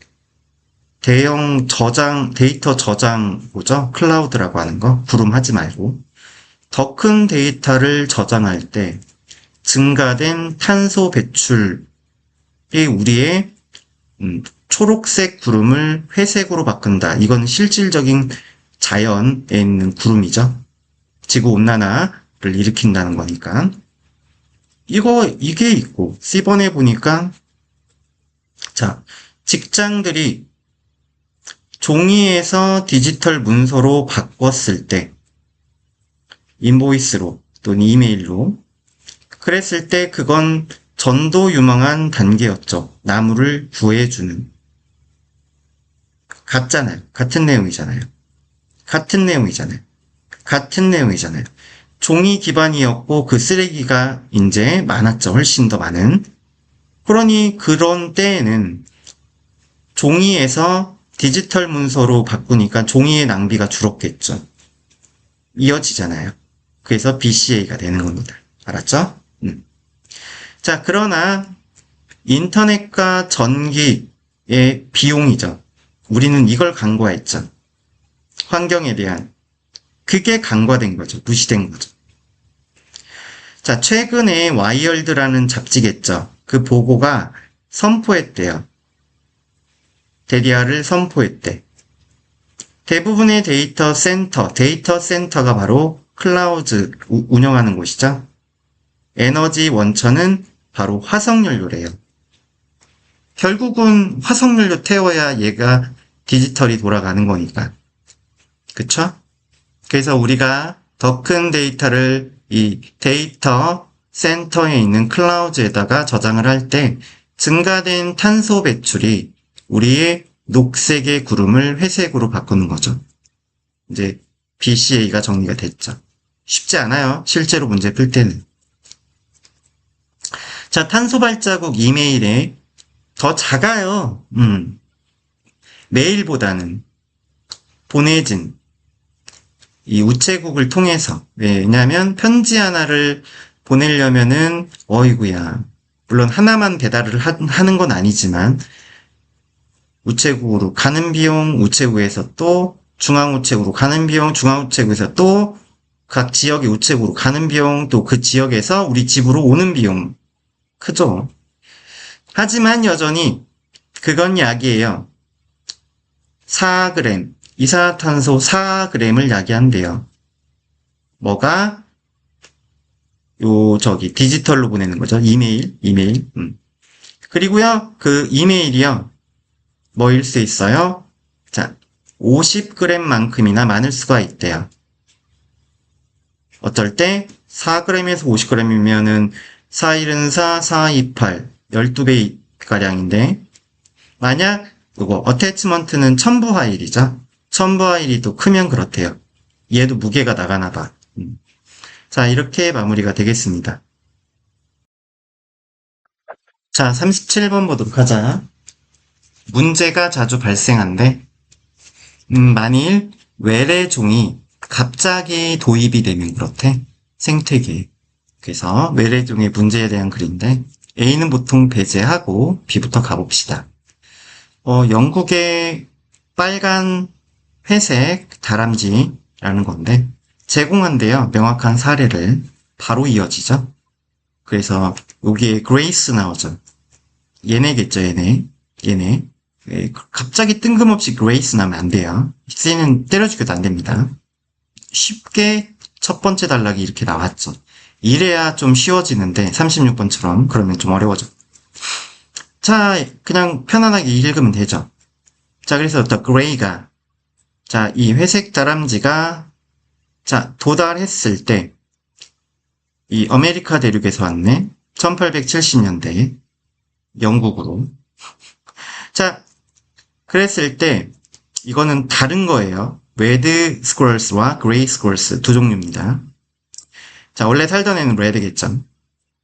대형 저장, 데이터 저장 뭐죠? 클라우드라고 하는 거. 구름하지 말고. 더 큰 데이터를 저장할 때 증가된 탄소 배출이 우리의 초록색 구름을 회색으로 바꾼다. 이건 실질적인 자연에 있는 구름이죠. 지구온난화를 일으킨다는 거니까. 이게 있고, C번에 보니까, 자, 직장들이 종이에서 디지털 문서로 바꿨을 때, 인보이스로 또는 이메일로, 그랬을 때 그건 전도 유망한 단계였죠. 나무를 구해주는. 같잖아요. 같은 내용이잖아요. 종이 기반이었고 그 쓰레기가 이제 많았죠. 훨씬 더 많은. 그러니 그런 때에는 종이에서 디지털 문서로 바꾸니까 종이의 낭비가 줄었겠죠. 이어지잖아요. 그래서 BCA가 되는 겁니다. 알았죠? 자, 그러나 인터넷과 전기의 비용이죠. 우리는 이걸 간과했죠. 환경에 대한. 그게 간과된 거죠. 무시된 거죠. 자, 최근에 와이얼드라는 잡지겠죠. 그 보고가 선포했대요. 데리아를 선포했대. 대부분의 데이터 센터가 바로 클라우드 운영하는 곳이죠. 에너지 원천은 바로 화석연료래요. 결국은 화석연료 태워야 얘가 디지털이 돌아가는 거니까. 그쵸? 그래서 우리가 더 큰 데이터를 이 데이터 센터에 있는 클라우드에다가 저장을 할 때 증가된 탄소 배출이 우리의 녹색의 구름을 회색으로 바꾸는 거죠. 이제 BCA가 정리가 됐죠. 쉽지 않아요. 실제로 문제 풀 때는. 자, 탄소 발자국 이메일에 더 작아요. 메일보다는 보내진 이 우체국을 통해서. 왜냐하면 편지 하나를 보내려면은 어이구야. 물론 하나만 배달을 하는 건 아니지만 우체국으로 가는 비용, 우체국에서 또 중앙우체국으로 가는 비용, 중앙우체국에서 또 각 지역의 우체국으로 가는 비용, 또 그 지역에서 우리 집으로 오는 비용. 크죠? 하지만 여전히 그건 약이에요. 4g, 이산화탄소 4g을 야기한대요. 뭐가? 디지털로 보내는 거죠. 이메일. 그리고요, 그 이메일이요, 뭐일 수 있어요? 자, 50g만큼이나 많을 수가 있대요. 어떨 때? 4g에서 50g이면은 414, 428, 12배 가량인데, 만약, 어태치먼트는 첨부 파일이죠. 첨부 파일이 또 크면 그렇대요. 얘도 무게가 나가나 봐. 자, 이렇게 마무리가 되겠습니다. 자, 37번 보도록 하자. 문제가 자주 발생한데, 만일 외래종이 갑자기 도입이 되면 그렇대. 생태계에. 그래서 외래종의 문제에 대한 글인데, A는 보통 배제하고 B부터 가봅시다. 영국의 빨간 회색 다람쥐라는 건데 제공한대요. 명확한 사례를. 바로 이어지죠. 그래서 여기에 그레이스 나오죠. 얘네겠죠. 얘네. 갑자기 뜬금없이 그레이스 나면 안 돼요. C는 때려 죽여도 안 됩니다. 쉽게 첫 번째 단락이 이렇게 나왔죠. 이래야 좀 쉬워지는데 36번처럼 그러면 좀 어려워져. 자, 그냥 편안하게 읽으면 되죠. 자, 그래서 the gray가, 자, 이 회색 다람쥐가, 자, 도달했을 때, 이 아메리카 대륙에서 왔네. 1870년대, 영국으로. 자, 그랬을 때, 이거는 다른 거예요. 레드 스쿼럴스와 그레이 스쿼럴스 두 종류입니다. 자, 원래 살던 애는 레드겠죠.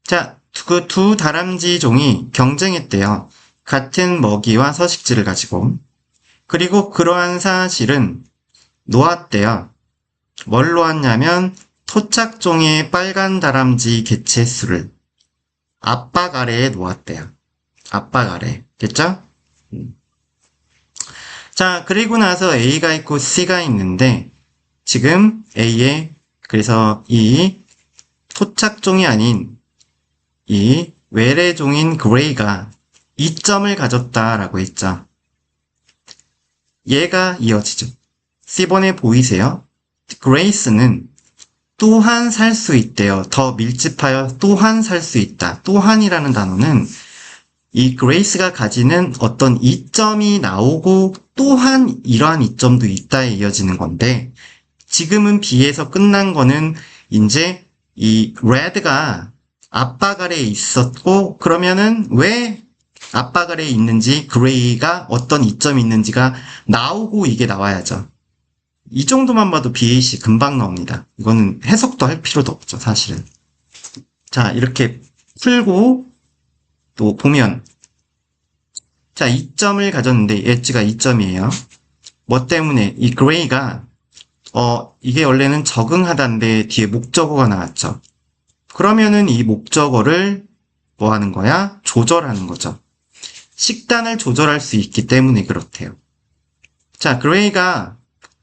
자, 그 두 다람쥐 종이 경쟁했대요. 같은 먹이와 서식지를 가지고. 그리고 그러한 사실은 놓았대요. 뭘 놓았냐면 토착종의 빨간 다람쥐 개체 수를 압박 아래에 놓았대요. 압박 아래. 됐죠? 자, 그리고 나서 A가 있고 C가 있는데 지금 A에 그래서 이 토착종이 아닌 이 외래종인 그레이가 이점을 가졌다라고 했죠. 얘가 이어지죠. C번에 보이세요? 그레이스는 또한 살 수 있대요. 더 밀집하여 또한 살 수 있다. 또한이라는 단어는 이 그레이스가 가지는 어떤 이점이 나오고 또한 이러한 이점도 있다에 이어지는 건데 지금은 B에서 끝난 거는 이제 이 레드가 압박 아래에 있었고 그러면은 왜 압박 아래에 있는지 그레이가 어떤 이점이 있는지가 나오고 이게 나와야죠. 이 정도만 봐도 BAC 금방 나옵니다. 이거는 해석도 할 필요도 없죠, 사실은. 자, 이렇게 풀고 또 보면 자, 2점을 가졌는데 엣지가 2점이에요. 뭐 때문에 이 그레이가 이게 원래는 적응하다인데 뒤에 목적어가 나왔죠. 그러면은 이 목적어를 뭐 하는 거야? 조절하는 거죠. 식단을 조절할 수 있기 때문에 그렇대요. 자, 그레이가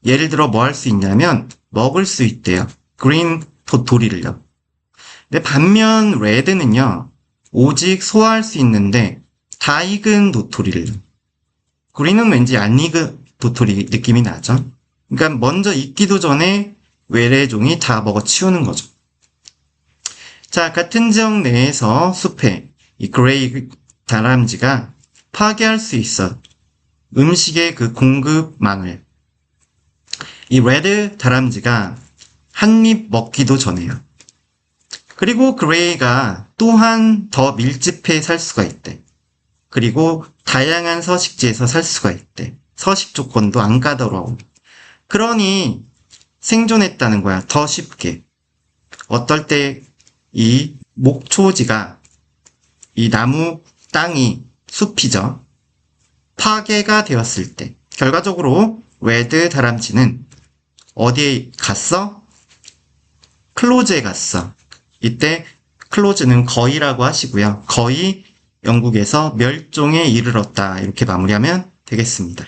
예를 들어 뭐 할 수 있냐면 먹을 수 있대요. 그린 도토리를요. 근데 반면 레드는요. 오직 소화할 수 있는데 다 익은 도토리를. 그린은 왠지 안 익은 도토리 느낌이 나죠. 그러니까 먼저 익기도 전에 외래종이 다 먹어치우는 거죠. 자, 같은 지역 내에서 숲에 이 그레이 다람쥐가 파괴할 수 있어. 음식의 그 공급망을. 이 레드 다람쥐가 한 입 먹기도 전에요. 그리고 그레이가 또한 더 밀집해 살 수가 있대. 그리고 다양한 서식지에서 살 수가 있대. 서식 조건도 안 까다로워. 그러니 생존했다는 거야. 더 쉽게. 어떨 때 이 목초지가 이 나무 땅이 숲이죠. 파괴가 되었을 때 결과적으로 레드 다람쥐는 어디에 갔어? 클로즈에 갔어. 이때 클로즈는 거의라고 하시고요. 거의 영국에서 멸종에 이르렀다. 이렇게 마무리하면 되겠습니다.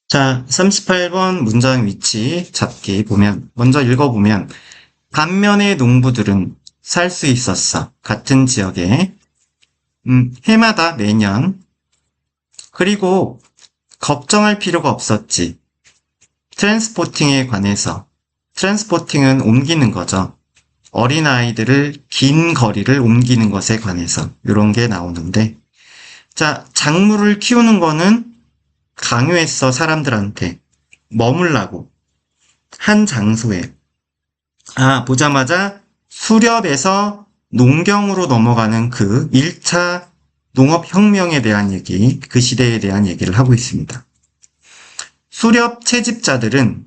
자, 38번 문장 위치 잡기 보면 먼저 읽어보면 반면의 농부들은 살 수 있었어. 같은 지역에 해마다 매년 그리고 걱정할 필요가 없었지. 트랜스포팅에 관해서 트랜스포팅은 옮기는 거죠. 어린아이들을 긴 거리를 옮기는 것에 관해서 이런 게 나오는데 자, 작물을 키우는 거는 강요했어, 사람들한테. 머물라고. 한 장소에. 보자마자 수렵에서 농경으로 넘어가는 그 1차 농업혁명에 대한 얘기, 그 시대에 대한 얘기를 하고 있습니다. 수렵 채집자들은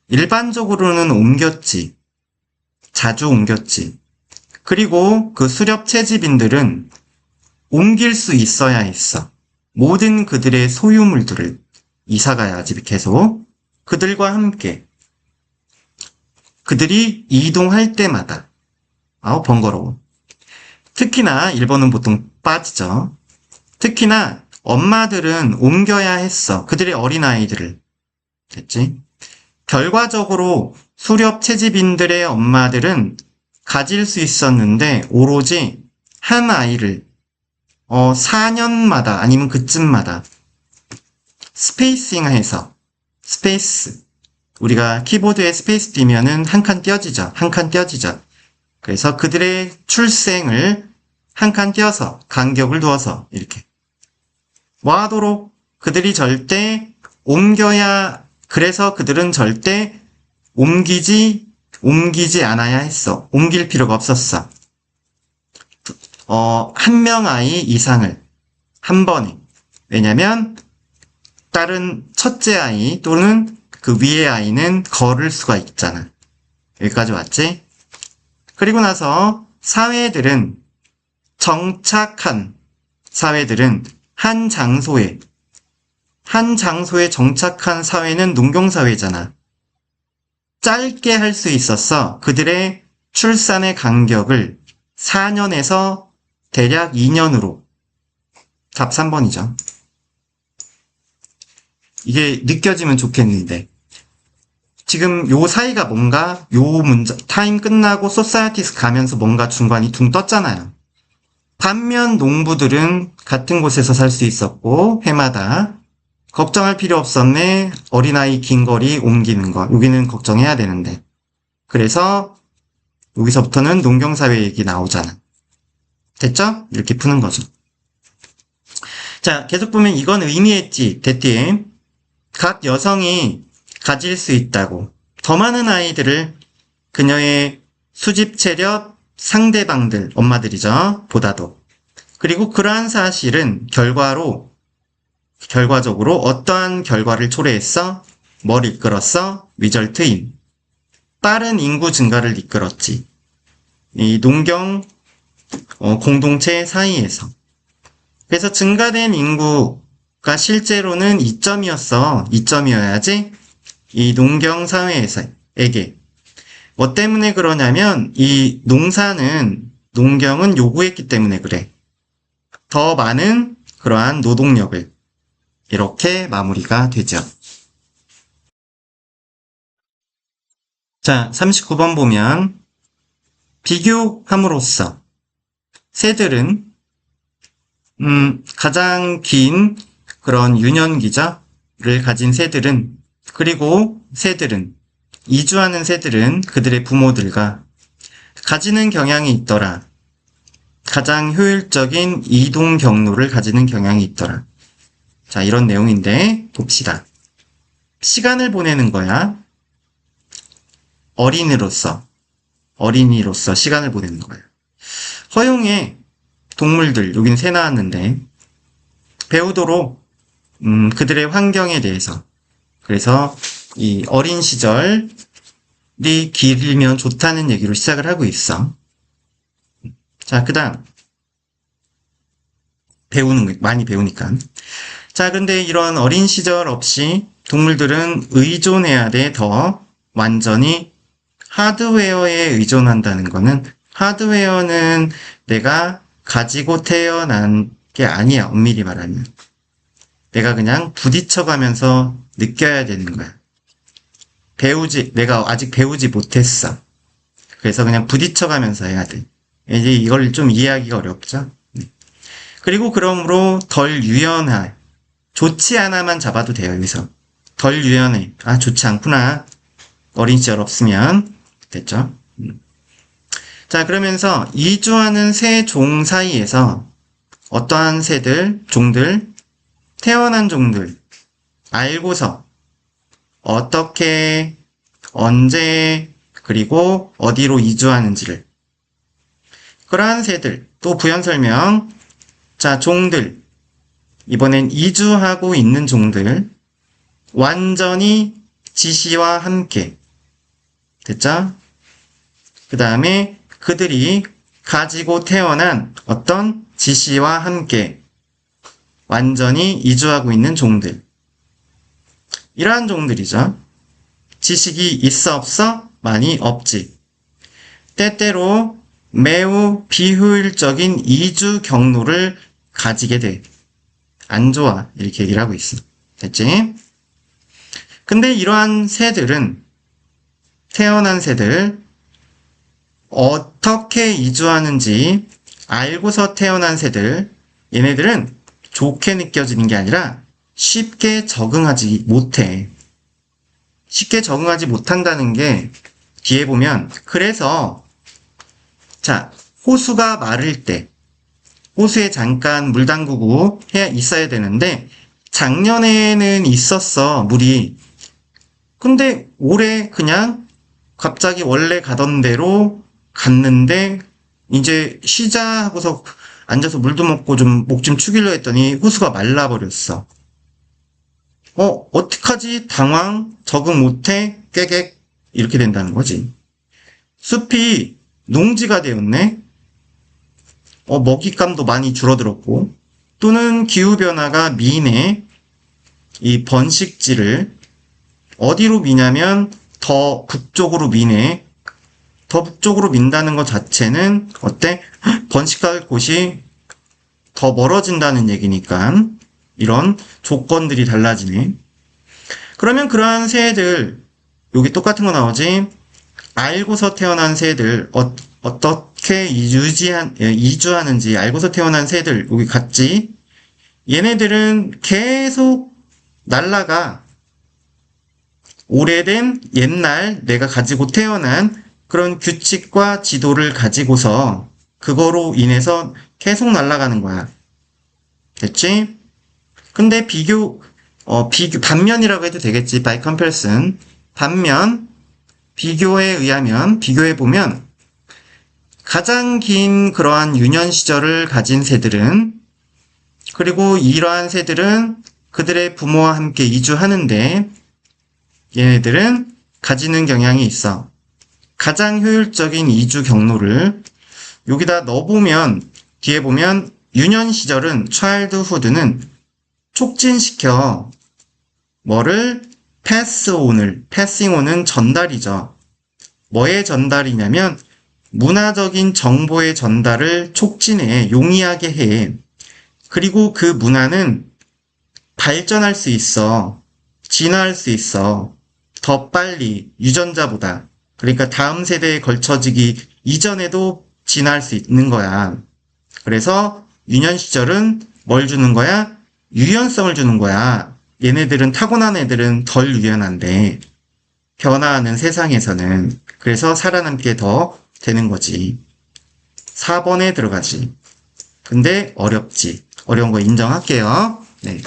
일반적으로는 옮겼지. 자주 옮겼지. 그리고 그 수렵 채집인들은 옮길 수 있어야 했어. 모든 그들의 소유물들을 이사가야지 계속 그들과 함께 그들이 이동할 때마다 번거로워. 특히나 일본은 보통 빠지죠. 특히나 엄마들은 옮겨야 했어. 그들의 어린아이들을. 됐지? 결과적으로 수렵 채집인들의 엄마들은 가질 수 있었는데 오로지 한 아이를 4년마다 아니면 그쯤마다 스페이싱해서 스페이스 우리가 키보드에 스페이스 띄면은 한 칸 띄어지죠. 한 칸 띄어지죠. 그래서 그들의 출생을 한 칸 띄어서 간격을 두어서 이렇게 뭐하도록 그들이 절대 옮겨야 그래서 그들은 절대 옮기지 않아야 했어. 옮길 필요가 없었어. 한 명 아이 이상을 한 번에. 왜냐면 다른 첫째 아이 또는 그 위의 아이는 걸을 수가 있잖아. 여기까지 왔지? 그리고 나서 사회들은 정착한 사회들은 한 장소에 정착한 사회는 농경사회잖아. 짧게 할 수 있었어. 그들의 출산의 간격을 4년에서 대략 2년으로. 답 3번이죠. 이게 느껴지면 좋겠는데. 지금 요 사이가 뭔가 요 문장 타임 끝나고 소사이티스 가면서 뭔가 중간이 둥 떴잖아요. 반면 농부들은 같은 곳에서 살 수 있었고 해마다 걱정할 필요 없었네. 어린아이 긴 거리 옮기는 거. 여기는 걱정해야 되는데. 그래서 여기서부터는 농경사회 얘기 나오잖아. 됐죠? 이렇게 푸는 거죠. 자, 계속 보면 이건 의미했지. 대띠. 각 여성이 가질 수 있다고. 더 많은 아이들을 그녀의 수집 체력 상대방들, 엄마들이죠. 보다도. 그리고 그러한 사실은 결과적으로 어떠한 결과를 초래했어? 뭘 이끌었어? 리절트인. 빠른 인구 증가를 이끌었지. 이 농경 공동체 사이에서. 그래서 증가된 인구가 실제로는 이점이었어. 이점이어야지. 이 농경 사회에게. 뭐 때문에 그러냐면 이 농경은 요구했기 때문에 그래. 더 많은 그러한 노동력을. 이렇게 마무리가 되죠. 자, 39번 보면 비교함으로써 새들은 가장 긴 그런 유년기를 가진 새들은 그리고 이주하는 새들은 그들의 부모들과 가지는 경향이 있더라. 가장 효율적인 이동 경로를 가지는 경향이 있더라. 자, 이런 내용인데 봅시다. 시간을 보내는 거야. 어린이로서 시간을 보내는 거야. 허용의 동물들, 여긴 새 나왔는데 배우도록 그들의 환경에 대해서. 그래서 이 어린 시절이 길면 좋다는 얘기로 시작을 하고 있어. 자, 그 다음 많이 배우니까. 자, 근데 이런 어린 시절 없이 동물들은 의존해야 돼. 더 완전히 하드웨어에 의존한다는 거는 하드웨어는 내가 가지고 태어난 게 아니야. 엄밀히 말하면. 내가 그냥 부딪혀가면서 느껴야 되는 거야. 내가 아직 배우지 못했어. 그래서 그냥 부딪혀가면서 해야 돼. 이제 이걸 좀 이해하기가 어렵죠? 그리고 그러므로 덜 유연해. 좋지 않아만 잡아도 돼요, 여기서. 덜 유연해. 아, 좋지 않구나. 어린 시절 없으면. 됐죠? 자, 그러면서 이주하는 새 종 사이에서 어떠한 종들, 태어난 종들, 알고서 어떻게, 언제, 그리고 어디로 이주하는지를. 그러한 새들, 또 부연 설명. 자, 종들. 이번엔 이주하고 있는 종들. 완전히 지시와 함께. 됐죠? 그 다음에 그들이 가지고 태어난 어떤 지시와 함께 완전히 이주하고 있는 종들. 이러한 종들이죠. 지식이 있어 없어? 많이 없지. 때때로 매우 비효율적인 이주 경로를 가지게 돼. 안 좋아. 이렇게 얘기를 하고 있어. 됐지? 근데 이러한 새들은 태어난 새들 어떻게 이주하는지 알고서 태어난 새들 얘네들은 좋게 느껴지는 게 아니라 쉽게 적응하지 못해. 쉽게 적응하지 못한다는 게 뒤에 보면 그래서 자, 호수가 마를 때 호수에 잠깐 물 담그고 해 있어야 되는데 작년에는 있었어, 물이. 근데 올해 그냥 갑자기 원래 가던 대로 갔는데 이제 쉬자 하고서 앉아서 물도 먹고 좀 목 좀 축이려 했더니 호수가 말라버렸어. 어떡하지? 당황, 적응 못해, 깨객 이렇게 된다는 거지. 숲이 농지가 되었네. 먹잇감도 많이 줄어들었고, 또는 기후변화가 미인의 이 번식지를 어디로 미냐면 더 북쪽으로 미네. 더 북쪽으로 민다는 것 자체는 어때? 번식할 곳이 더 멀어진다는 얘기니까 이런 조건들이 달라지네. 그러면 그러한 새들, 여기 똑같은 거 나오지? 알고서 태어난 새들, 어떻게 이주하는지 알고서 태어난 새들, 여기 같지? 얘네들은 계속 날라가. 오래된 옛날 내가 가지고 태어난 그런 규칙과 지도를 가지고서 그거로 인해서 계속 날아가는 거야. 됐지? 근데 반면이라고 해도 되겠지. by comparison. 반면, 비교에 의하면, 비교해보면, 가장 긴 그러한 유년 시절을 가진 새들은, 그리고 이러한 새들은 그들의 부모와 함께 이주하는데, 얘네들은 가지는 경향이 있어. 가장 효율적인 이주 경로를 여기다 넣어보면, 뒤에 보면, 유년 시절은, childhood는 촉진시켜. 뭐를? passing on은 전달이죠. 뭐의 전달이냐면, 문화적인 정보의 전달을 촉진해, 용이하게 해. 그리고 그 문화는 발전할 수 있어. 진화할 수 있어. 더 빨리, 유전자보다. 그러니까 다음 세대에 걸쳐지기 이전에도 진화할 수 있는 거야. 그래서 유년 시절은 뭘 주는 거야? 유연성을 주는 거야. 얘네들은 타고난 애들은 덜 유연한데 변화하는 세상에서는 그래서 살아남게 더 되는 거지. 4번에 들어가지. 근데 어렵지. 어려운 거 인정할게요. 네.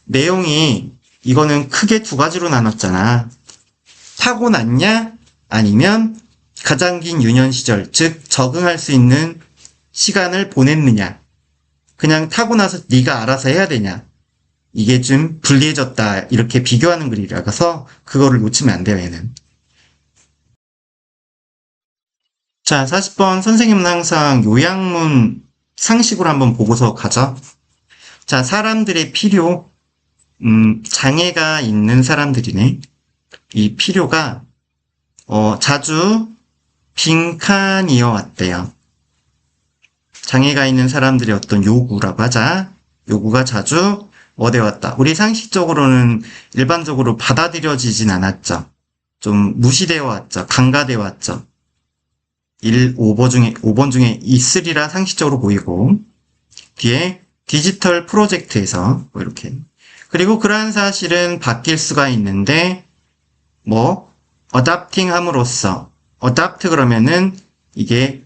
내용이 이거는 크게 두 가지로 나눴잖아. 타고났냐? 아니면 가장 긴 유년 시절, 즉 적응할 수 있는 시간을 보냈느냐. 그냥 타고나서 네가 알아서 해야 되냐. 이게 좀 불리해졌다. 이렇게 비교하는 글이라서 그거를 놓치면 안 돼요, 얘는. 자, 40번 선생님은 항상 요약문 상식으로 한번 보고서 가죠. 자, 사람들의 필요, 장애가 있는 사람들이네. 이 필요가 자주 빈칸이어 왔대요. 장애가 있는 사람들의 어떤 요구라고 하자. 요구가 자주 어디에 왔다. 우리 상식적으로는 일반적으로 받아들여지진 않았죠. 좀 무시되어 왔죠. 간과되어 왔죠. 5번 중에 있으리라 상식적으로 보이고, 뒤에 디지털 프로젝트에서 뭐 이렇게. 그리고 그러한 사실은 바뀔 수가 있는데, adapting 함으로써, adapt 그러면은 이게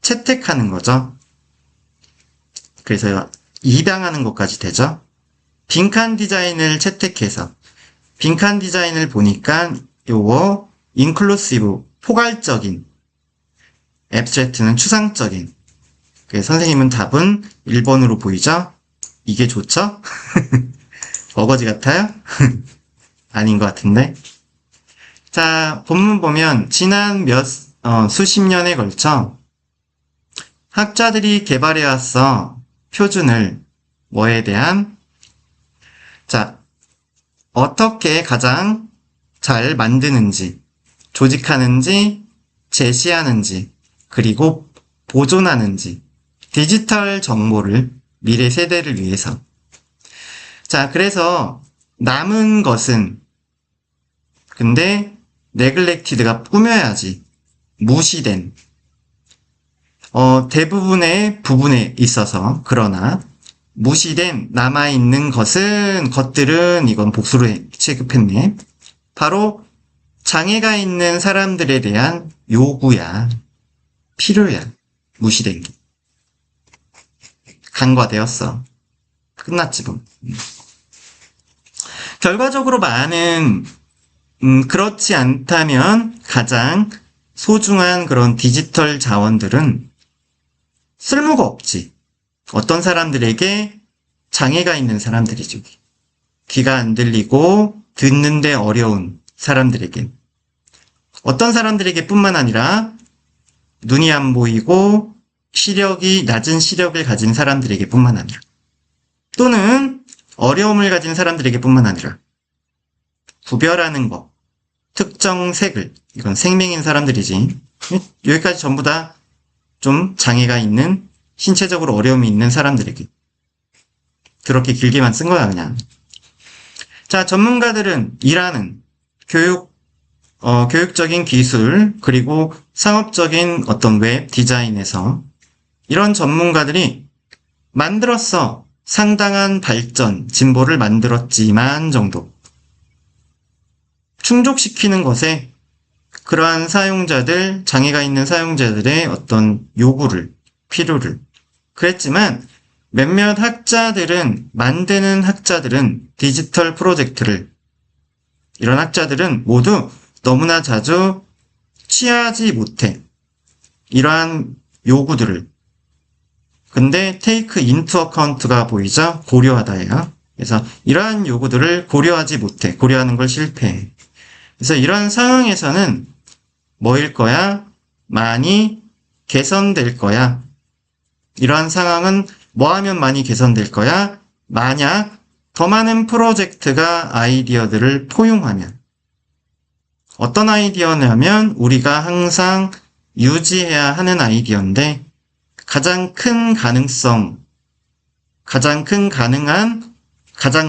채택하는 거죠. 그래서 입양하는 것까지 되죠. 빈칸 디자인을 채택해서, 빈칸 디자인을 보니까 요거 inclusive, 포괄적인, abstract는 추상적인. 그래서 선생님은 답은 1번으로 보이죠? 이게 좋죠? 어거지 같아요? 아닌 것 같은데. 자, 본문 보면 지난 수십 년에 걸쳐 학자들이 개발해왔어. 표준을 뭐에 대한? 자, 어떻게 가장 잘 만드는지, 조직하는지, 제시하는지, 그리고 보존하는지, 디지털 정보를 미래 세대를 위해서. 자, 그래서 남은 것은 근데 neglected가 꾸며야지. 무시된. 대부분의 부분에 있어서 그러나 무시된 남아있는 것들은 이건 복수로 취급했네. 바로 장애가 있는 사람들에 대한 요구야. 필요야. 무시된 게. 간과되었어. 끝났지 뭐. 결과적으로 많은 그렇지 않다면 가장 소중한 그런 디지털 자원들은 쓸모가 없지. 어떤 사람들에게 장애가 있는 사람들이죠. 귀가 안 들리고 듣는데 어려운 사람들에겐. 어떤 사람들에게 뿐만 아니라 눈이 안 보이고 시력이 낮은 시력을 가진 사람들에게 뿐만 아니라 또는 어려움을 가진 사람들에게 뿐만 아니라 구별하는 것, 특정 색을, 이건 생명인 사람들이지. 여기까지 전부 다 좀 장애가 있는, 신체적으로 어려움이 있는 사람들에게. 그렇게 길게만 쓴 거야, 그냥. 자, 전문가들은 일하는 교육적인 기술, 그리고 상업적인 어떤 웹 디자인에서 이런 전문가들이 만들었어. 상당한 발전, 진보를 만들었지만 정도. 충족시키는 것에 그러한 사용자들, 장애가 있는 사용자들의 어떤 요구를, 필요를 그랬지만 몇몇 학자들은, 만드는 학자들은 디지털 프로젝트를, 이런 학자들은 모두 너무나 자주 취하지 못해. 이러한 요구들을. 근데 take into account가 보이죠? 고려하다예요. 그래서 이러한 요구들을 고려하지 못해. 고려하는 걸 실패해. 그래서 이런 상황에서는 뭐일 거야? 많이 개선될 거야. 이러한 상황은 뭐 하면 많이 개선될 거야? 만약 더 많은 프로젝트가 아이디어들을 포용하면. 어떤 아이디어냐면 우리가 항상 유지해야 하는 아이디어인데 가장 큰 가능성, 가장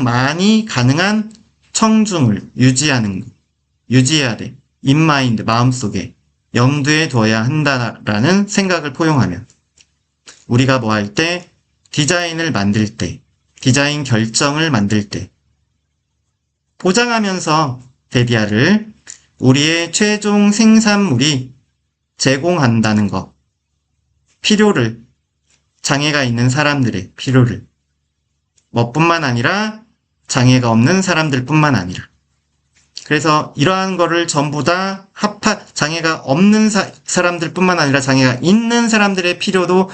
많이 가능한 청중을 유지해야 돼. 인마인드, 마음속에 염두에 둬야 한다라는 생각을 포용하면 우리가 뭐 할 때, 디자인을 만들 때, 디자인 결정을 만들 때 보장하면서 데비아를 우리의 최종 생산물이 제공한다는 것, 필요를, 장애가 있는 사람들의 필요를, 뭐뿐만 아니라 장애가 없는 사람들뿐만 아니라. 그래서 이러한 거를 전부 다 장애가 없는 사람들뿐만 아니라 장애가 있는 사람들의 필요도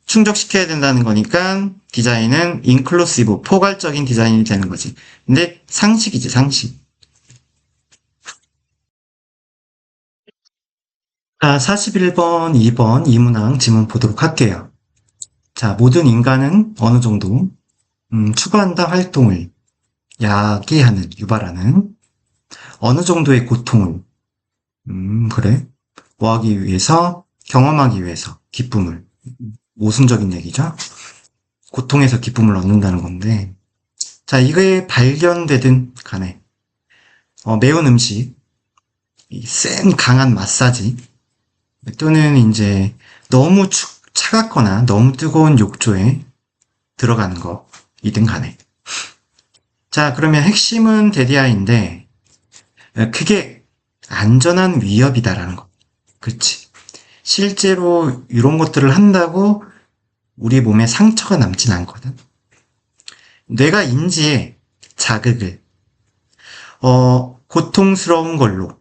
충족시켜야 된다는 거니까 디자인은 인클루시브, 포괄적인 디자인이 되는 거지. 근데 상식이지, 상식. 자, 41번, 2번 이문항 지문 보도록 할게요. 자, 모든 인간은 어느 정도 추구한다 활동을 야기하는, 유발하는 어느 정도의 고통을 그래? 뭐 하기 위해서? 경험하기 위해서 기쁨을. 모순적인 얘기죠? 고통에서 기쁨을 얻는다는 건데, 자, 이게 발견되든 간에 매운 음식, 센 강한 마사지, 또는 이제 너무 차갑거나 너무 뜨거운 욕조에 들어가는 거이든 간에. 자, 그러면 핵심은 데디아인데 그게 안전한 위협이다라는 거. 그렇지. 실제로 이런 것들을 한다고 우리 몸에 상처가 남진 않거든. 뇌가 인지해 자극을 고통스러운 걸로.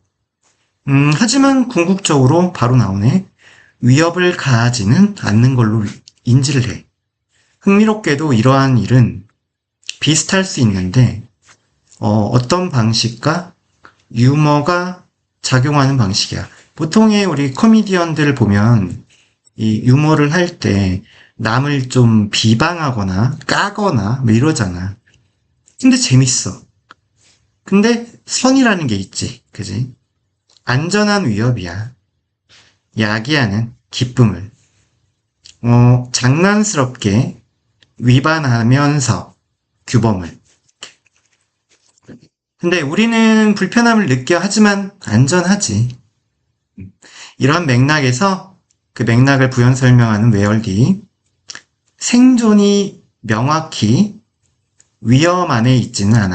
하지만 궁극적으로 바로 나오네. 위협을 가하지는 않는 걸로 인지를 해. 흥미롭게도 이러한 일은 비슷할 수 있는데 어떤 방식과 유머가 작용하는 방식이야. 보통의 우리 코미디언들을 보면 이 유머를 할 때 남을 좀 비방하거나 까거나 뭐 이러잖아. 근데 재밌어. 근데 선이라는 게 있지. 그지? 안전한 위협이야. 야기하는 기쁨을 장난스럽게 위반하면서 규범을. 근데 우리는 불편함을 느껴. 하지만 안전하지. 이런 맥락에서 그 맥락을 부연 설명하는 웨얼디. 생존이 명확히 위험 안에 있지는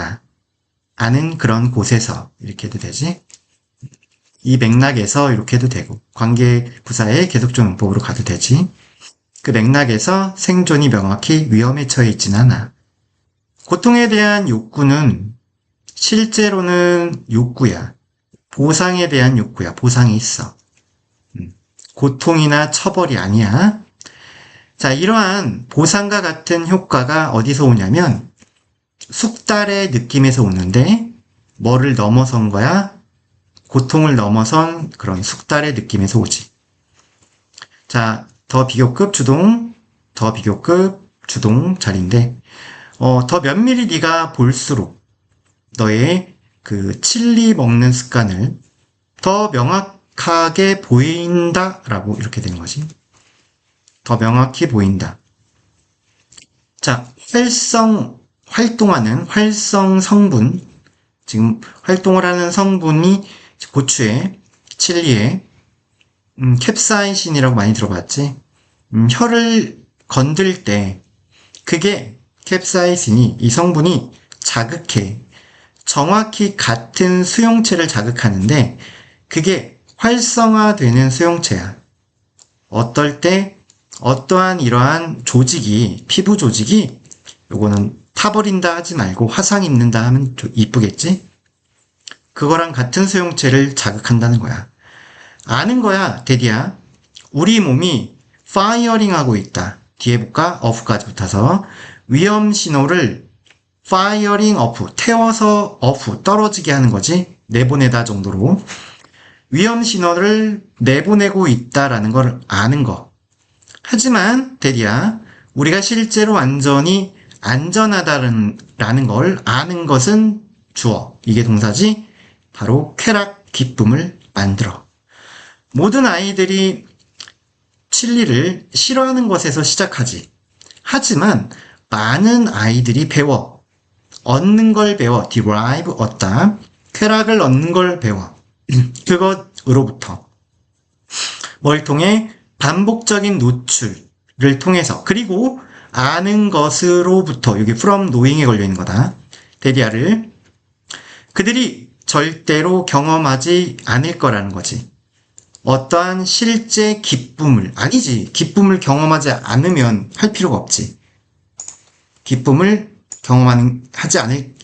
않은 그런 곳에서 이렇게 해도 되지. 이 맥락에서 이렇게 해도 되고 관계 부사의 계속적 문법으로 가도 되지. 그 맥락에서 생존이 명확히 위험에 처해 있진 않아. 고통에 대한 욕구는 실제로는 욕구야. 보상에 대한 욕구야. 보상이 있어. 고통이나 처벌이 아니야. 자, 이러한 보상과 같은 효과가 어디서 오냐면 숙달의 느낌에서 오는데 뭐를 넘어선 거야? 고통을 넘어선 그런 숙달의 느낌에서 오지. 자, 더 비교급 주동, 더 비교급 주동 자리인데 더 면밀히 네가 볼수록 너의 그 칠리 먹는 습관을 더 명확하게 보인다라고 이렇게 되는 거지. 더 명확히 보인다. 자, 활동하는 활성 성분, 지금 활동을 하는 성분이 고추에, 칠리에, 캡사이신이라고 많이 들어봤지? 혀를 건들 때, 그게 캡사이신이, 이 성분이 자극해. 정확히 같은 수용체를 자극하는데, 그게 활성화되는 수용체야. 어떨 때, 어떠한 이러한 조직이, 피부 조직이, 요거는 타버린다 하지 말고 화상 입는다 하면 좀 이쁘겠지? 그거랑 같은 수용체를 자극한다는 거야. 아는 거야, 데디야. 우리 몸이 파이어링 하고 있다. 뒤에 볼까? 어프까지 붙어서. 위험 신호를 파이어링 어프, 태워서 어프, 떨어지게 하는 거지. 내보내다 정도로. 위험 신호를 내보내고 있다라는 걸 아는 거. 하지만 데디야, 우리가 실제로 완전히 안전하다라는 걸 아는 것은 주어. 이게 동사지. 바로 쾌락, 기쁨을 만들어. 모든 아이들이 칠리를 싫어하는 것에서 시작하지. 하지만 많은 아이들이 배워. 얻는 걸 배워. derive, 얻다. 쾌락을 얻는 걸 배워. 그것으로부터. 뭘 통해? 반복적인 노출을 통해서. 그리고 아는 것으로부터. 여기 from knowing에 걸려있는 거다. 데디아를. 그들이 절대로 경험하지 않을 거라는 거지. 어떠한 실제 기쁨을, 아니지. 기쁨을 경험하지 않으면 할 필요가 없지. 기쁨을 하지 않을,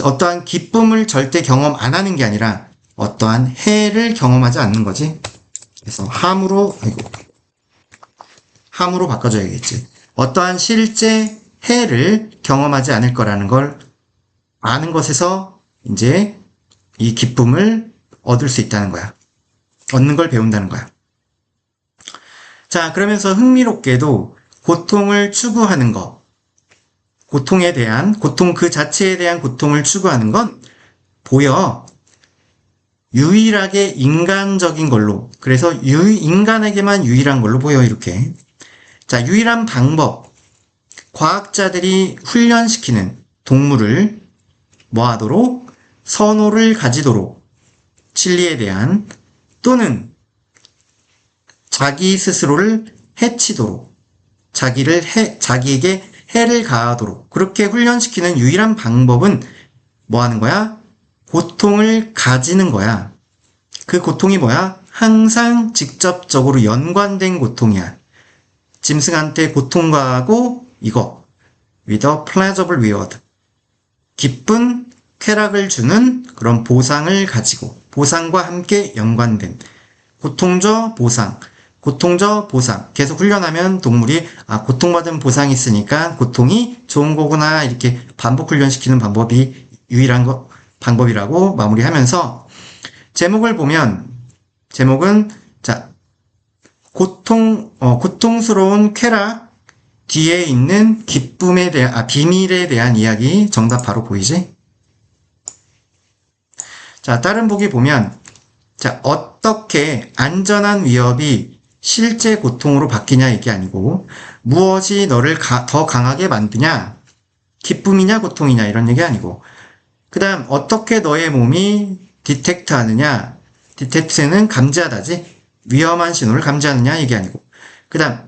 어떠한 기쁨을 절대 경험 안 하는 게 아니라 어떠한 해를 경험하지 않는 거지. 그래서 함으로 바꿔줘야겠지. 어떠한 실제 해를 경험하지 않을 거라는 걸 아는 것에서 이제 이 기쁨을 얻을 수 있다는 거야. 얻는 걸 배운다는 거야. 자, 그러면서 흥미롭게도 고통을 추구하는 것, 고통 그 자체에 대한 고통을 추구하는 건 보여. 유일하게 인간적인 걸로. 그래서 인간에게만 유일한 걸로 보여, 이렇게. 자, 유일한 방법. 과학자들이 훈련시키는 동물을 뭐 하도록? 선호를 가지도록. 진리에 대한 또는 자기 스스로를 해치도록. 자기에게 해를 가하도록. 그렇게 훈련시키는 유일한 방법은 뭐 하는 거야? 고통을 가지는 거야. 그 고통이 뭐야? 항상 직접적으로 연관된 고통이야. 짐승한테 고통과하고 이거 with a pleasurable reward. 기쁜 쾌락을 주는 그런 보상을 가지고 보상과 함께 연관된 고통저 보상, 고통저 보상. 계속 훈련하면 동물이 고통받은 보상이 있으니까 고통이 좋은 거구나 이렇게 반복 훈련시키는 방법이 유일한 방법이라고 마무리하면서 제목을 보면 제목은 자 고통스러운 쾌락 뒤에 있는 기쁨에 대한 비밀에 대한 이야기. 정답 바로 보이지? 자, 다른 보기 보면 자, 어떻게 안전한 위협이 실제 고통으로 바뀌냐 이게 아니고 무엇이 너를 더 강하게 만드냐? 기쁨이냐 고통이냐 이런 얘기 아니고 그 다음 어떻게 너의 몸이 디텍트 하느냐? 디텍트는 감지하다지? 위험한 신호를 감지하느냐 이게 아니고 그 다음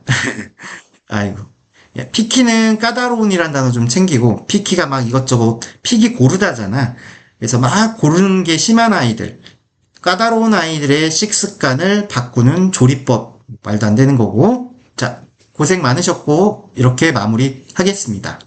아이고 피키는 까다로운이란 단어 좀 챙기고 피키가 막 이것저것 픽이 고르다잖아. 그래서 막 고르는 게 심한 아이들 까다로운 아이들의 식습관을 바꾸는 조리법 말도 안 되는 거고 자 고생 많으셨고, 이렇게 마무리하겠습니다.